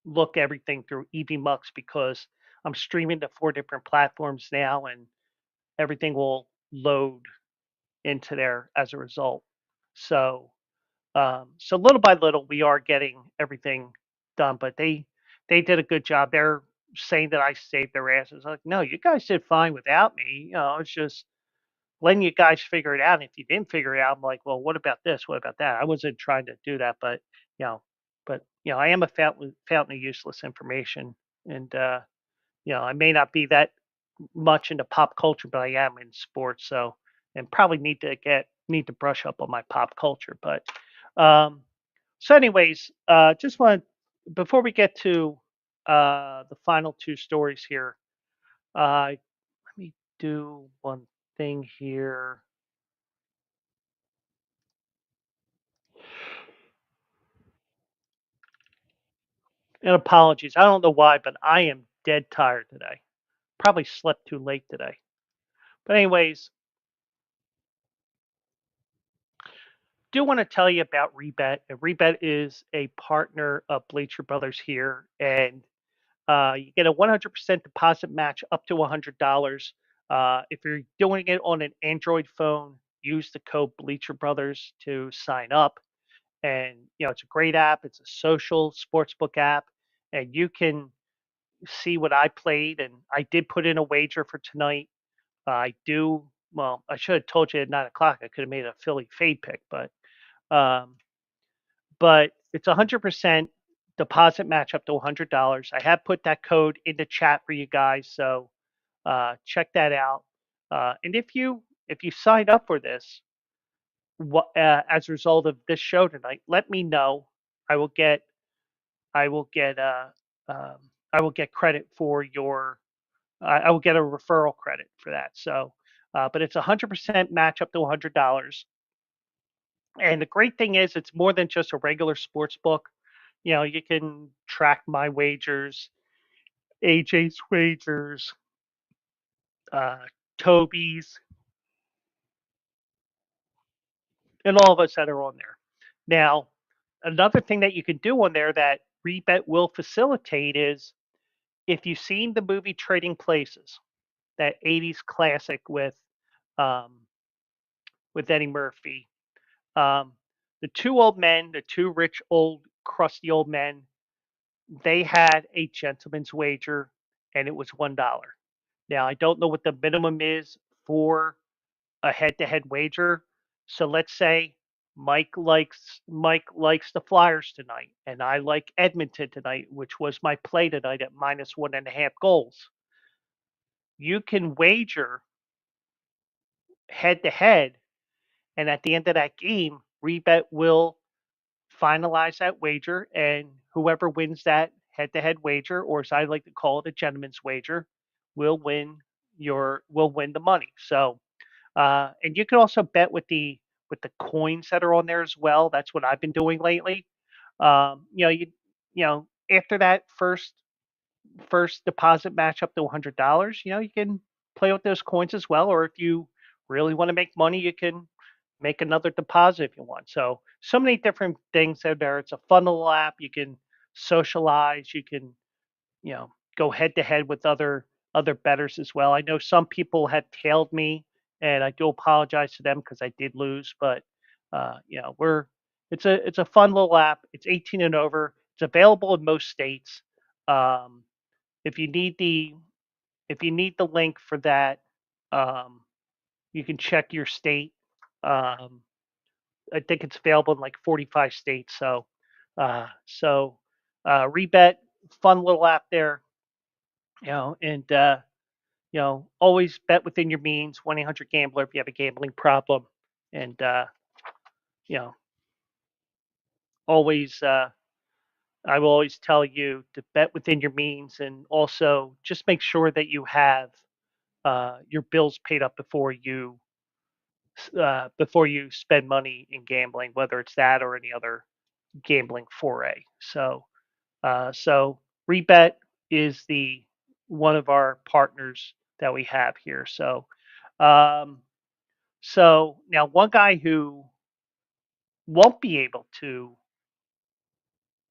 A: look everything through EVMux because I'm streaming to four different platforms now, and everything will load into there as a result. So so little by little, we are getting everything done, but they did a good job. They're saying that I saved their asses. Like, no, you guys did fine without me. It's just letting you guys figure it out. And if you didn't figure it out, I'm like, well, what about this? What about that? I wasn't trying to do that, but you know, I am a fountain of useless information, and I may not be that much into pop culture, but I am in sports, so and probably need to brush up on my pop culture. But um, so, anyways, just want before we get to the final two stories here, let me do one thing here. And apologies, I don't know why, but I am dead tired today. Probably slept too late today. But anyways, do want to tell you about Rebet. And Rebet is a partner of Bleacher Brothers here, and you get a 100% deposit match up to $100. If you're doing it on an Android phone, use the code Bleacher Brothers to sign up. And it's a great app. It's a social sportsbook app, and you can see what I played. And I did put in a wager for tonight. I do. Well, I should have told you at 9 o'clock. I could have made a Philly fade pick, um, but it's 100% deposit match up to $100. I have put that code in the chat for you guys, so check that out. And if you sign up for this, as a result of this show tonight, let me know. I will get I will get um, I will get credit for your I will get a referral credit for that. So, but it's 100% match up to $100. And the great thing is, it's more than just a regular sports book. You can track my wagers, AJ's wagers, uh, Toby's, and all of us that are on there. Now, another thing that you can do on there that Rebet will facilitate is if you've seen the movie Trading Places, that 80s classic um, with Eddie Murphy. Um, the two old men, the two rich old crusty old men, they had a gentleman's wager, and it was $1. Now I don't know what the minimum is for a head-to-head wager. So let's say Mike likes the Flyers tonight, and I like Edmonton tonight, which was my play tonight at minus 1.5 goals. You can wager head to head, and at the end of that game, Rebet will finalize that wager, and whoever wins that head-to-head wager, or as I like to call it, a gentleman's wager, will win the money. So, and you can also bet with the coins that are on there as well. That's what I've been doing lately. After that first deposit match up to $100, you can play with those coins as well. Or if you really want to make money, you can make another deposit if you want. So many different things out there. It's a fun little app. You can socialize. You can, you know, go head to head with other bettors as well. I know some people have tailed me, and I do apologize to them because I did lose. But you know, we're it's a fun little app. It's 18 and over. It's available in most states. Um, if you need the if you need the link for that, um, you can check your state. Um, I think it's available in like 45 states. So Rebet, fun little app there, you know, and you know, always bet within your means. 1-800 Gambler if you have a gambling problem, and you know, always I will always tell you to bet within your means, and also just make sure that you have your bills paid up before you spend money in gambling, whether it's that or any other gambling foray. So Rebet is the one of our partners that we have here. Um, so now one guy who won't be able to,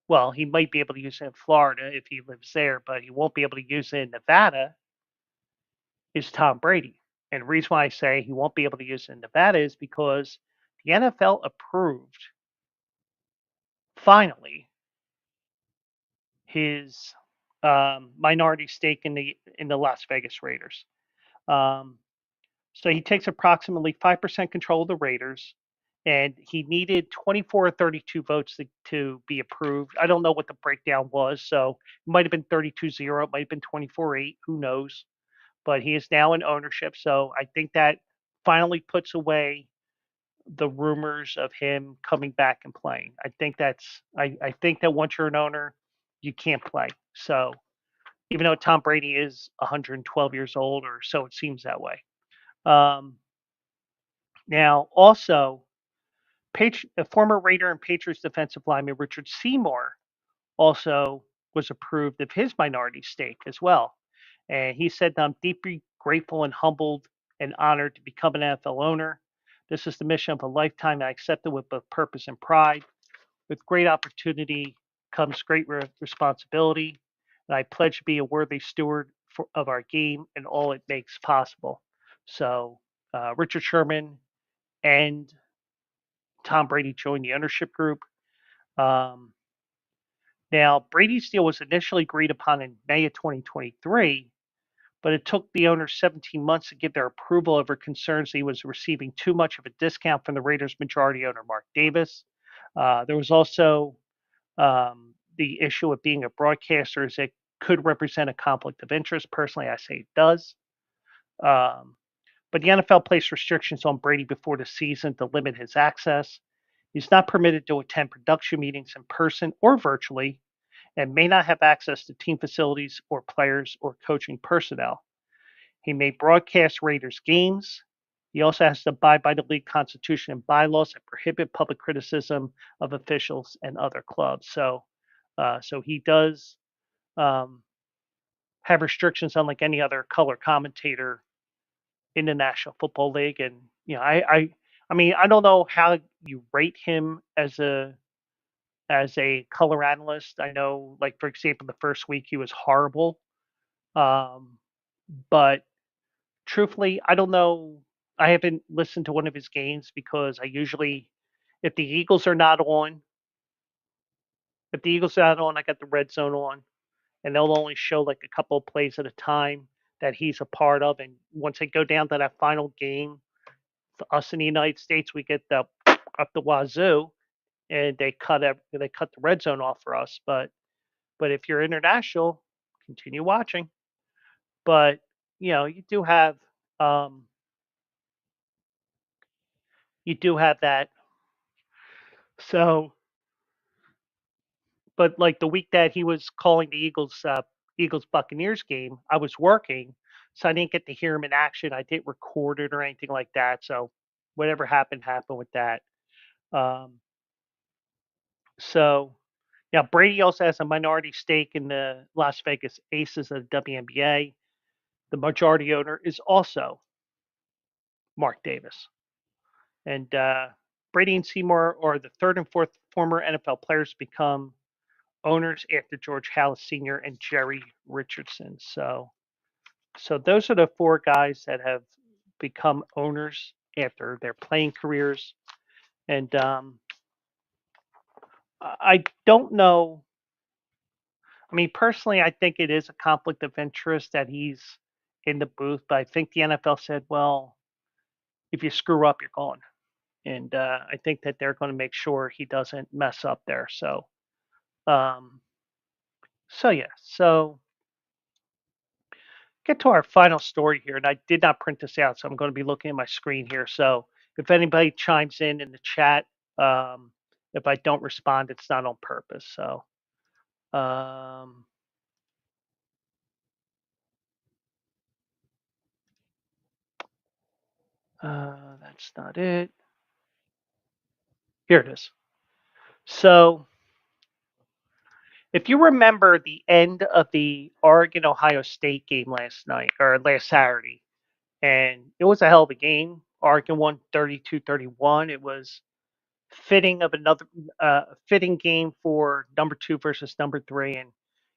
A: well, he might be able to use it in Florida if he lives there, but he won't be able to use it in Nevada is Tom Brady. And the reason why I say he won't be able to use it in Nevada is because the NFL approved finally his minority stake in the Las Vegas Raiders. Um, so he takes approximately 5% control of the Raiders, and he needed 24 or 32 votes to be approved. I don't know what the breakdown was, so it might have been 32-0, it might have been 24-8, who knows? But he is now in ownership, so I think that finally puts away the rumors of him coming back and playing. I think that once you're an owner, you can't play. So even though Tom Brady is 112 years old, or so it seems that way. Um, Now, also, a former Raider and Patriots defensive lineman Richard Seymour also was approved of his minority stake as well. And he said, I'm deeply grateful and humbled and honored to become an NFL owner. This is the mission of a lifetime. I accept it with both purpose and pride. With great opportunity comes great responsibility. And I pledge to be a worthy steward of our game and all it makes possible. So, Richard Sherman and Tom Brady joined the ownership group. Um, Now, Brady's deal was initially agreed upon in May of 2023, but it took the owners 17 months to give their approval over concerns that he was receiving too much of a discount from the Raiders' majority owner, Mark Davis. There was also the issue of being a broadcaster, as it could represent a conflict of interest. Personally, I say it does. Um, but the NFL placed restrictions on Brady before the season to limit his access. He's not permitted to attend production meetings in person or virtually, and may not have access to team facilities or players or coaching personnel. He may broadcast Raiders games. He also has to abide by the league constitution and bylaws that prohibit public criticism of officials and other clubs. So he does um, have restrictions unlike any other color commentator in the National Football League. And you know, I mean, I don't know how you rate him as a color analyst. I know, like for example, the first week he was horrible. Um, but truthfully, I don't know. I haven't listened to one of his games because I usually, if the Eagles are not on, if the Eagles are not on, I got the red zone on, and they'll only show like a couple of plays at a time that he's a part of. And once they go down to that final game, for us in the United States, we get the up the wazoo, and they cut the red zone off for us. But if you're international, continue watching. But you know, um, you do have that. So, but like the week that he was calling the Eagles Buccaneers game, I was working, so I didn't get to hear him in action. I didn't record it or anything like that. So whatever happened with that. Um, so yeah, Brady also has a minority stake in the Las Vegas Aces of the WNBA. The majority owner is also Mark Davis. And Brady and Seymour are the third and fourth former NFL players to become owners after George Halas Sr. and Jerry Richardson. So those are the four guys that have become owners after their playing careers. And I don't know. I mean, personally, I think it is a conflict of interest that he's in the booth, but I think the NFL said, well, if you screw up, you're gone. And I think that they're going to make sure he doesn't mess up there. Um, so yeah. So get to our final story here, and I did not print this out, so I'm going to be looking at my screen here. So if anybody chimes in the chat, um, if I don't respond, it's not on purpose. So um, that's not it. Here it is. So if you remember the end of the Oregon Ohio State game last night or last Saturday, and it was a hell of a game. Oregon won 32-31. It was fitting of another fitting game for number two versus number three. And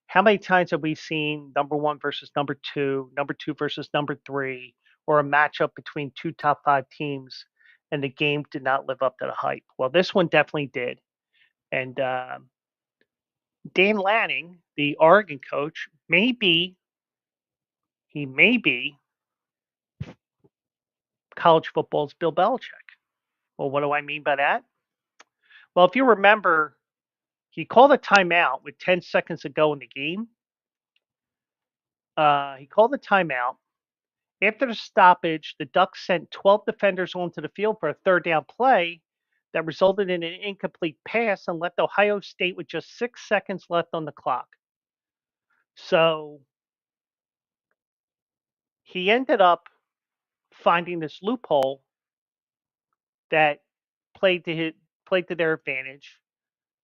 A: how many times have we seen number one versus number two versus number three, or a matchup between two top five teams, and the game did not live up to the hype? Well, this one definitely did. And Dan Lanning, the Oregon coach, he may be college football's Bill Belichick. Well, what do I mean by that? Well, if you remember, he called a timeout with 10 seconds to go in the game. He called the timeout. After the stoppage, the Ducks sent 12 defenders onto the field for a third down play that resulted in an incomplete pass and left Ohio State with just 6 seconds left on the clock. So he ended up finding this loophole that played to their advantage,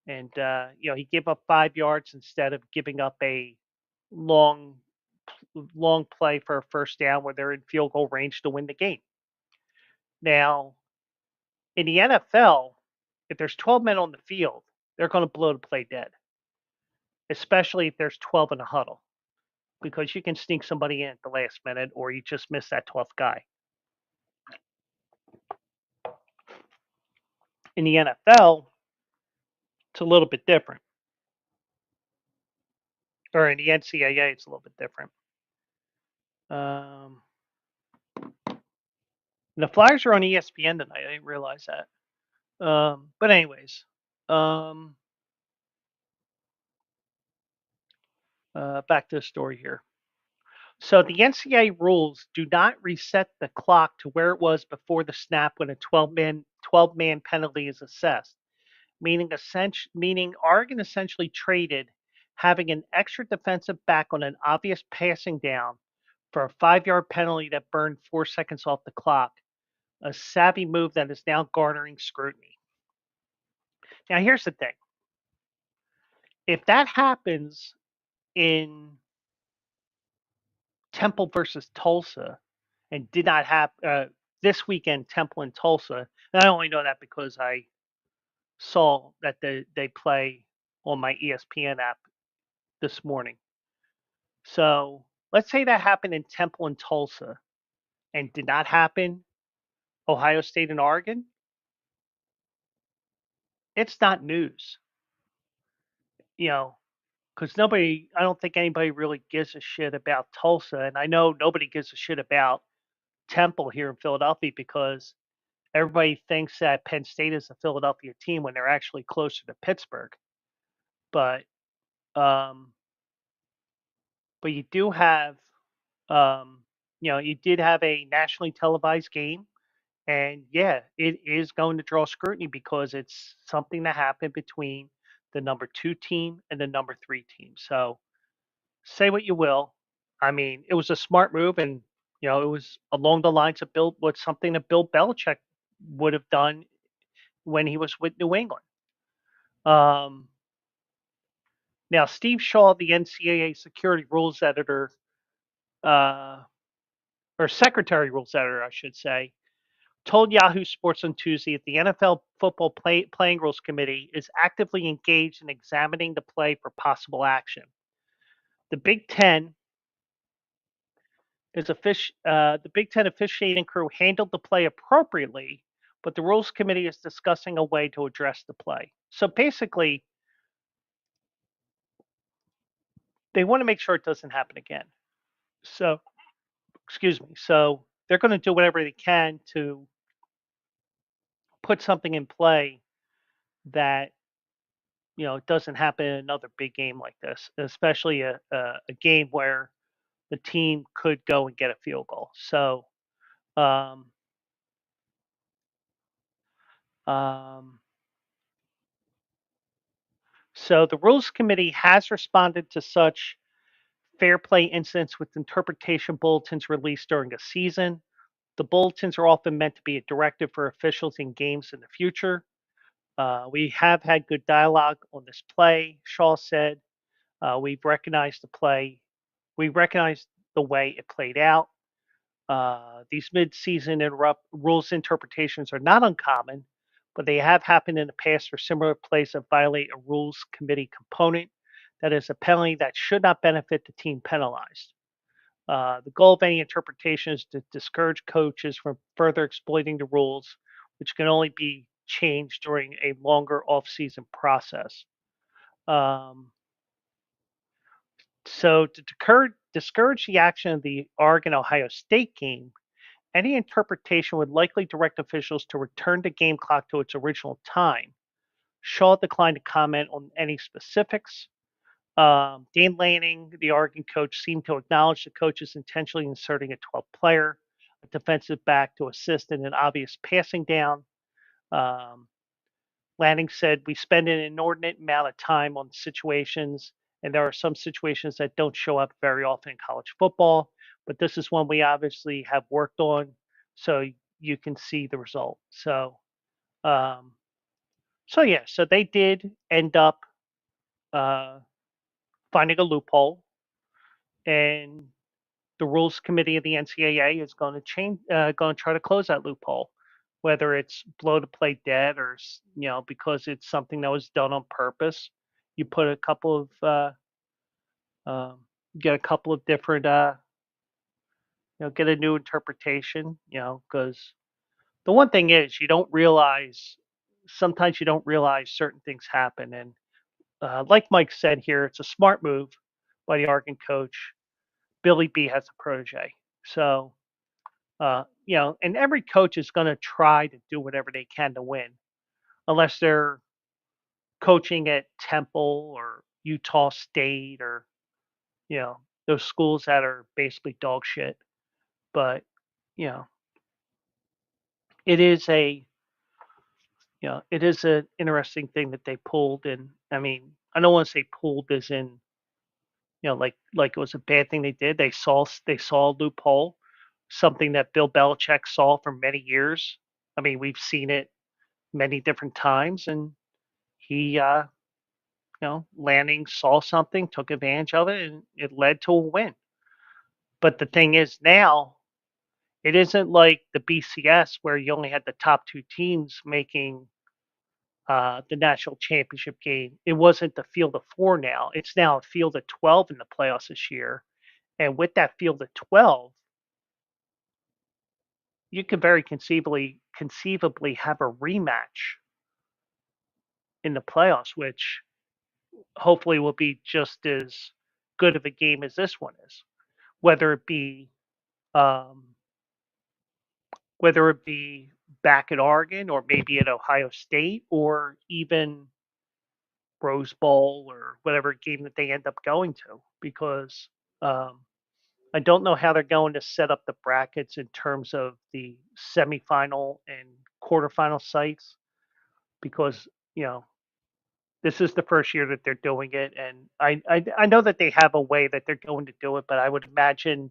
A: and he gave up 5 yards instead of giving up a long long play for a first down where they're in field goal range to win the game. Now, in the NFL, if there's 12 men on the field, they're going to blow the play dead, especially if there's 12 in a huddle, because you can sneak somebody in at the last minute or you just miss that 12th guy. In the NFL, it's a little bit different. Or in the NCAA, it's a little bit different. Um, the Flyers are on ESPN tonight. I didn't realize that. But anyways, back to the story here. So the NCAA rules do not reset the clock to where it was before the snap when a 12-man penalty is assessed, meaning Oregon essentially traded having an extra defensive back on an obvious passing down for a 5-yard penalty that burned 4 seconds off the clock, a savvy move that is now garnering scrutiny. Now here's the thing. If that happens in Temple versus Tulsa, and did not have this weekend, Temple and Tulsa. And I only know that because I saw that they play on my ESPN app this morning. So let's say that happened in Temple and Tulsa and did not happen Ohio State and Oregon. It's not news, because I don't think anybody really gives a shit about Tulsa. And I know nobody gives a shit about Temple here in Philadelphia because everybody thinks that Penn State is a Philadelphia team when they're actually closer to Pittsburgh. But um, you do have, you did have a nationally televised game, and yeah, it is going to draw scrutiny because it's something that happened between the number two team and the number three team. So say what you will. I mean, it was a smart move, and it was along the lines of something that Bill Belichick would have done when he was with New England. Now, Steve Shaw, the NCAA security rules editor, or secretary rules editor, I should say, told Yahoo Sports on Tuesday that the NFL Football Playing Rules Committee is actively engaged in examining the play for possible action. The Big Ten the Big Ten officiating crew handled the play appropriately, but the Rules Committee is discussing a way to address the play. So basically, they want to make sure it doesn't happen again. So, excuse me. So they're going to do whatever they can to put something in play that it doesn't happen in another big game like this, especially a game where the team could go and get a field goal. Um, um, so the Rules Committee has responded to such fair play incidents with interpretation bulletins released during a season. The bulletins are often meant to be a directive for officials in games in the future. We have had good dialogue on this play, Shaw said. We've recognized the play. We recognize the way it played out. These mid-season rules interpretations are not uncommon, but they have happened in the past for similar plays that violate a rules committee component. That is a penalty that should not benefit the team penalized. The goal of any interpretation is to discourage coaches from further exploiting the rules, which can only be changed during a longer off-season process. Um, so to discourage the action of the Oregon Ohio State game, any interpretation would likely direct officials to return the game clock to its original time. Shaw declined to comment on any specifics. Dan Lanning, the Oregon coach, seemed to acknowledge the coach is intentionally inserting a 12th player, a defensive back, to assist in an obvious passing down. Um, Lanning said, "We spend an inordinate amount of time on situations, and there are some situations that don't show up very often in college football, but this is one we obviously have worked on, so you can see the result." Um, so they did end up uh, finding a loophole, and the rules committee of the NCAA is going to try to close that loophole, whether it's blow the play dead or because it's something that was done on purpose. You put a couple of get a couple of different get a new interpretation, because the one thing is you don't realize sometimes you don't realize certain things happen, and like Mike said here, it's a smart move by the Oregon coach. Billy B has a protege, so and every coach is going to try to do whatever they can to win, unless they're coaching at Temple or Utah State or those schools that are basically dog shit. But you know, it is a it is an interesting thing that they pulled, and I mean, I don't want to say pulled as in like it was a bad thing they did. They saw a loophole, something that Bill Belichick saw for many years. I mean, we've seen it many different times, and he Lanning saw something, took advantage of it, and it led to a win. But the thing is now, it isn't like the BCS where you only had the top two teams making the national championship game. It wasn't the field of four now. It's now a field of 12 in the playoffs this year. And with that field of 12, you could very conceivably have a rematch in the playoffs, which hopefully will be just as good of a game as this one is. Whether it be um, whether it be back at Oregon or maybe at Ohio State or even Rose Bowl or whatever game that they end up going to, because um, I don't know how they're going to set up the brackets in terms of the semifinal and quarterfinal sites, because this is the first year that they're doing it, and I know that they have a way that they're going to do it, but I would imagine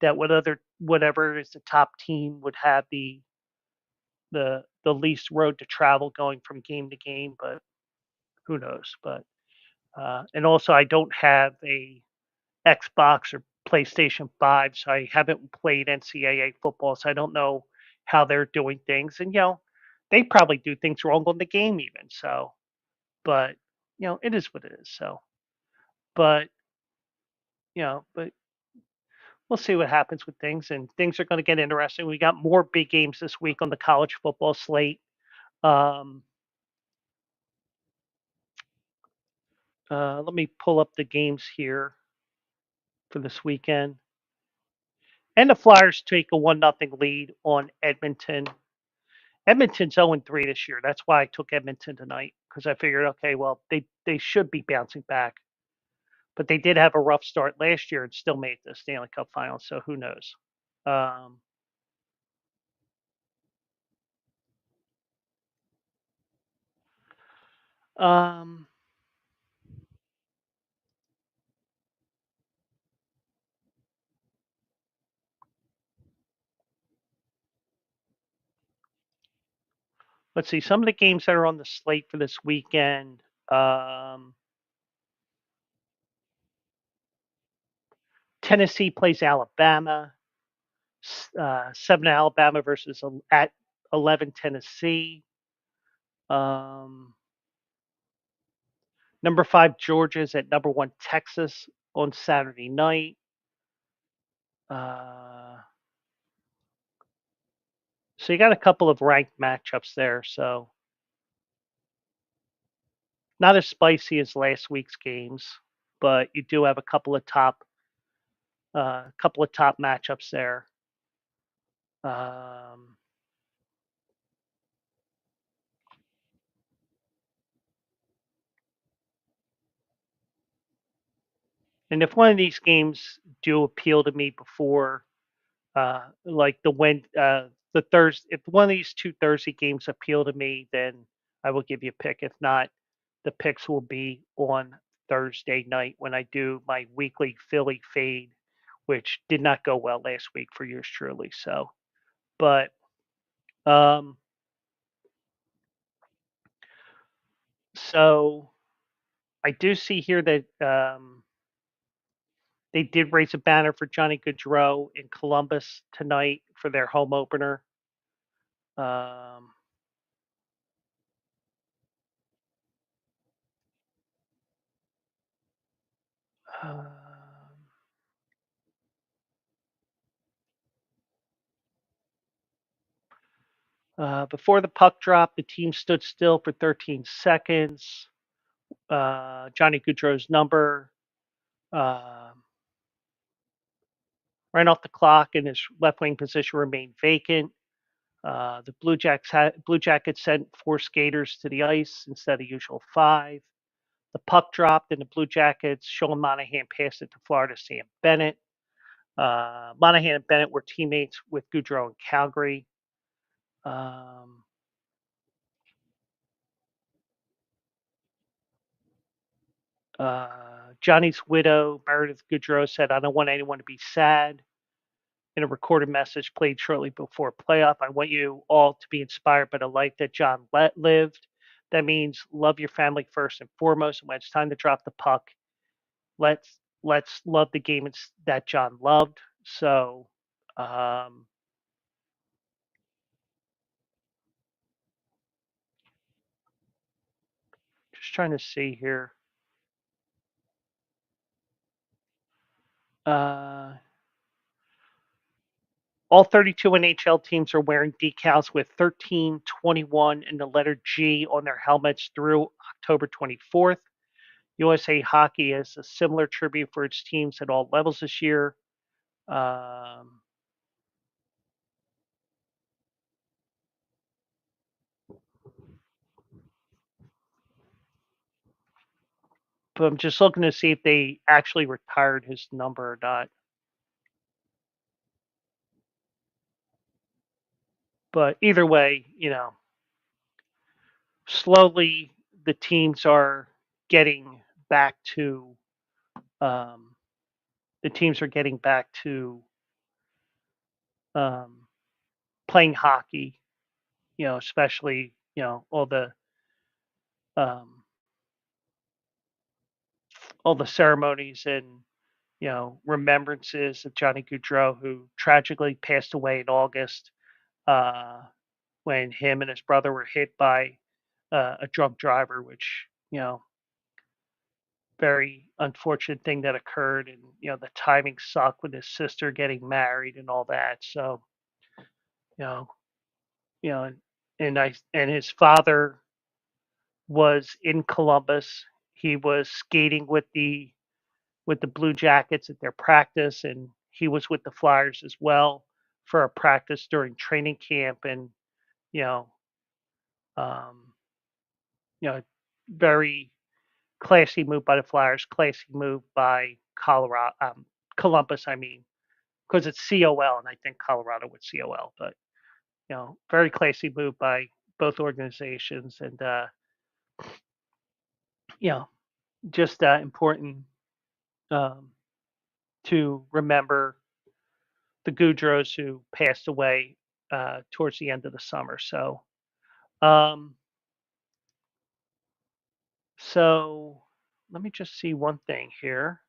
A: that whatever is the top team would have the least road to travel going from game to game, but who knows? But and also I don't have a Xbox or PlayStation 5, so I haven't played NCAA football, so I don't know how they're doing things, and they probably do things wrong on the game even. So, but it is what it is. So, but but we'll see what happens with things, and things are going to get interesting. We got more big games this week on the college football slate. Um, Let me pull up the games here for this weekend. And the Flyers take a 1-0 lead on Edmonton. Edmonton's 0-3 this year. That's why I took Edmonton tonight, because I figured, okay, well, they should be bouncing back. But they did have a rough start last year and still made the Stanley Cup Finals, so who knows? Um, um, let's see some of the games that are on the slate for this weekend. Um, Tennessee plays Alabama. 7 Alabama versus at 11 Tennessee. Um, Number 5 Georgia is at number 1 Texas on Saturday night. Uh, so you got a couple of ranked matchups there. So not as spicy as last week's games, but you do have a couple of top matchups there. Um, and if one of these games do appeal to me before, like the Thursday, if one of these two Thursday games appeal to me, then I will give you a pick. If not, the picks will be on Thursday night when I do my weekly Philly fade, which did not go well last week for yours truly. So, but um, so I do see here that they did raise a banner for Johnny Gaudreau in Columbus tonight for their home opener. Um, uh, Before the puck drop, the team stood still for 13 seconds. Johnny Gaudreau's number uh, ran off the clock, and his left wing position remained vacant. The Blue Jackets sent 4 skaters to the ice instead of usual 5. The puck dropped, and the Blue Jackets, Sean Monahan passed it to Florida Sam Bennett. Monahan and Bennett were teammates with Gaudreau in Calgary. Um, Johnny's widow, Meredith Gaudreau, said, "I don't want anyone to be sad." In a recorded message played shortly before playoff, I want you all to be inspired by the life that John lived. That means love your family first and foremost. And when it's time to drop the puck, let's love the game that John loved. So, um, just trying to see here. Uh, all 32 NHL teams are wearing decals with 1321 and the letter G on their helmets through October 24th. USA Hockey has a similar tribute for its teams at all levels this year. Um, but I'm just looking to see if they actually retired his number or not. But either way, slowly the teams are getting back to um, the teams are getting back to um, playing hockey. Especially um, all the ceremonies and remembrances of Johnny Gaudreau, who tragically passed away in August. uh, when him and his brother were hit by a drunk driver, which very unfortunate thing that occurred, and the timing sucked with his sister getting married and all that. So you know, and his father was in Columbus. He was skating with the Blue Jackets at their practice, and he was with the Flyers as well for a practice during training camp. And you know, um, very classy move by the Flyers, classy move by Columbus. I mean, because it's COL, and I think Colorado with COL, but very classy move by both organizations, and you know, just important um, to remember the Goudreaus who passed away towards the end of the summer. Um, so let me just see one thing here.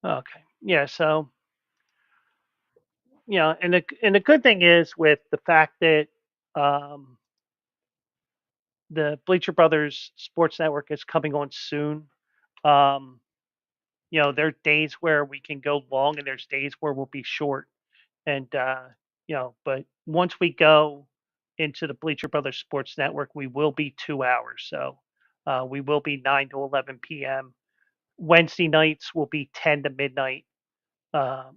A: Okay, yeah. So and the good thing is with the fact that um, the Bleacher Brothers Sports Network is coming on soon. Um, there are days where we can go long, and there's days where we'll be short. And but once we go into the Bleacher Brothers Sports Network, we will be 2 hours. So we will be 9 to 11 p.m. Wednesday nights will be 10 to midnight. Uh,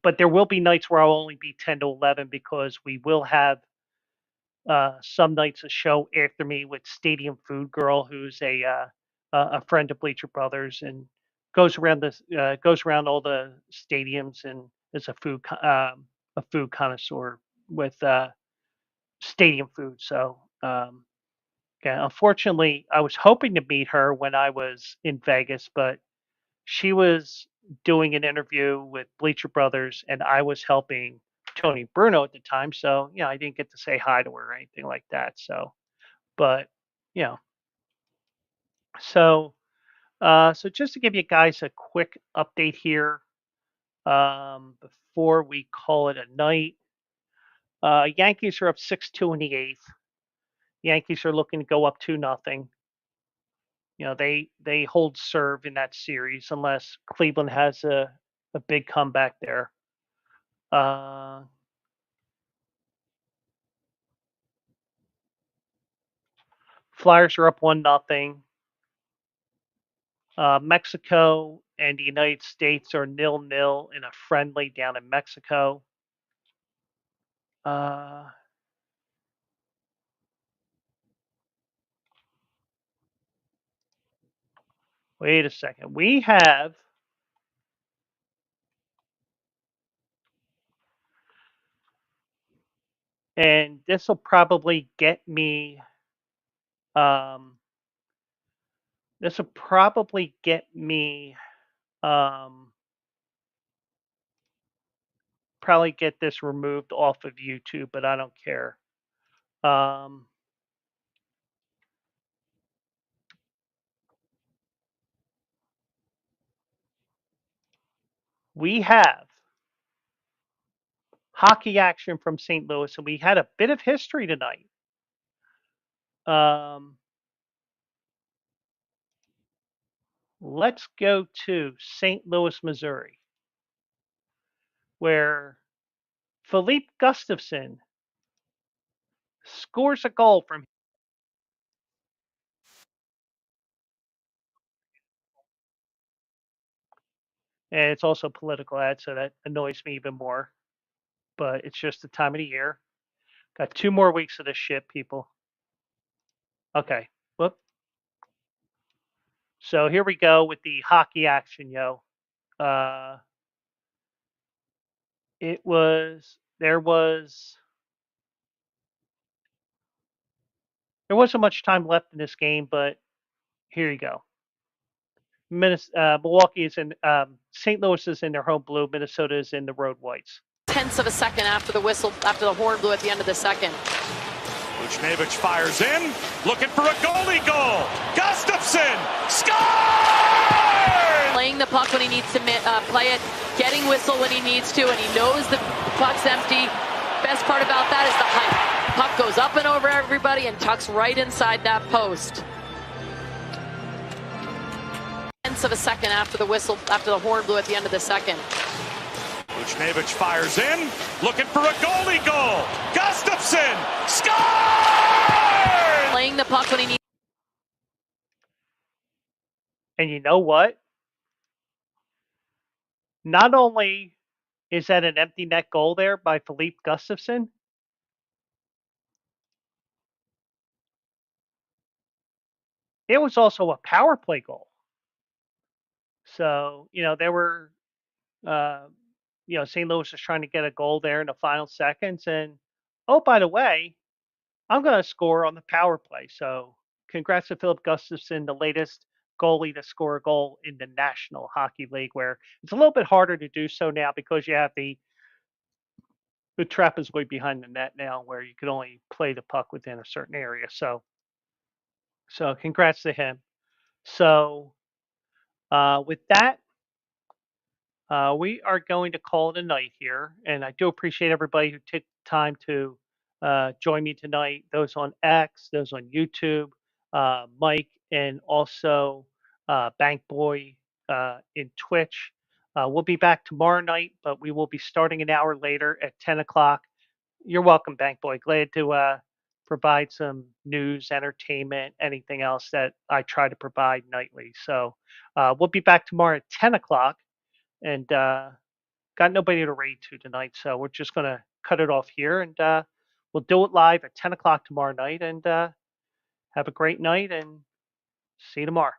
A: but there will be nights where I'll only be 10 to 11 because we will have some nights a show after me with Stadium Food Girl, who's a friend of Bleacher Brothers and goes around all the stadiums and is a food connoisseur with stadium food. So yeah, unfortunately, I was hoping to meet her when I was in Vegas, but she was doing an interview with Bleacher Brothers, and I was helping Tony Bruno at the time. So I didn't get to say hi to her or anything like that. So, but you know, so so just to give you guys a quick update here before we call it a night. Yankees are up 6-2 in the eighth. Yankees are looking to go up 2-0. They hold serve in that series unless Cleveland has a big comeback there. Uh, Flyers are up 1-0. Mexico and the United States are 0-0 in a friendly down in Mexico. Uh, Wait a second. We have, and this will probably get me. Um, this will probably get me. Um, Probably get this removed off of YouTube, but I don't care. Um, we have hockey action from St. Louis, and we had a bit of history tonight. Um, let's go to St. Louis, Missouri, where Philippe Gustafson scores a goal from, and it's also a political ad, so that annoys me even more. But it's just the time of the year. Got 2 more weeks of this shit, people. Okay. Whoop. So here we go with the hockey action, yo. Uh, it was there wasn't much time left in this game, but here you go. Milwaukee is in St. Louis is in their home blue. Minnesota is in the road whites.
B: Tenths of a second after the whistle, after the horn blew at the end of the second.
C: Buchnevich fires in, looking for a goalie goal. Gustafsson scores!
B: Playing the puck when he needs to play it, getting whistle when he needs to, and he knows the puck's empty. Best part about that is the height. Puck goes up and over everybody and tucks right inside that post. Tenths of a second after the whistle, after the horn blew at the end of the second.
C: Buchnevich fires in, looking for a goalie goal. Gustafsson scores!
B: Playing the puck when he needs.
A: And you know what? Not only is that an empty net goal there by Philippe Gustafsson, it was also a power play goal. So, they were, uh, St. Louis was trying to get a goal there in the final seconds. And, oh, by the way, I'm going to score on the power play. So, congrats to Philip Gustafsson, the latest goalie to score a goal in the National Hockey League, where it's a little bit harder to do so now because you have the trapezoid behind the net now, where you can only play the puck within a certain area. So congrats to him. So with that, we are going to call it a night here, and I do appreciate everybody who took time to join me tonight. Those on X, those on YouTube, Mike, and also Bank Boy in Twitch. We'll be back tomorrow night, but we will be starting an hour later at 10 o'clock. You're welcome, Bank Boy. Glad to provide some news, entertainment, anything else that I try to provide nightly. So we'll be back tomorrow at 10 o'clock, and got nobody to read to tonight. So we're just going to cut it off here, and we'll do it live at 10 o'clock tomorrow night. And have a great night, and see you tomorrow.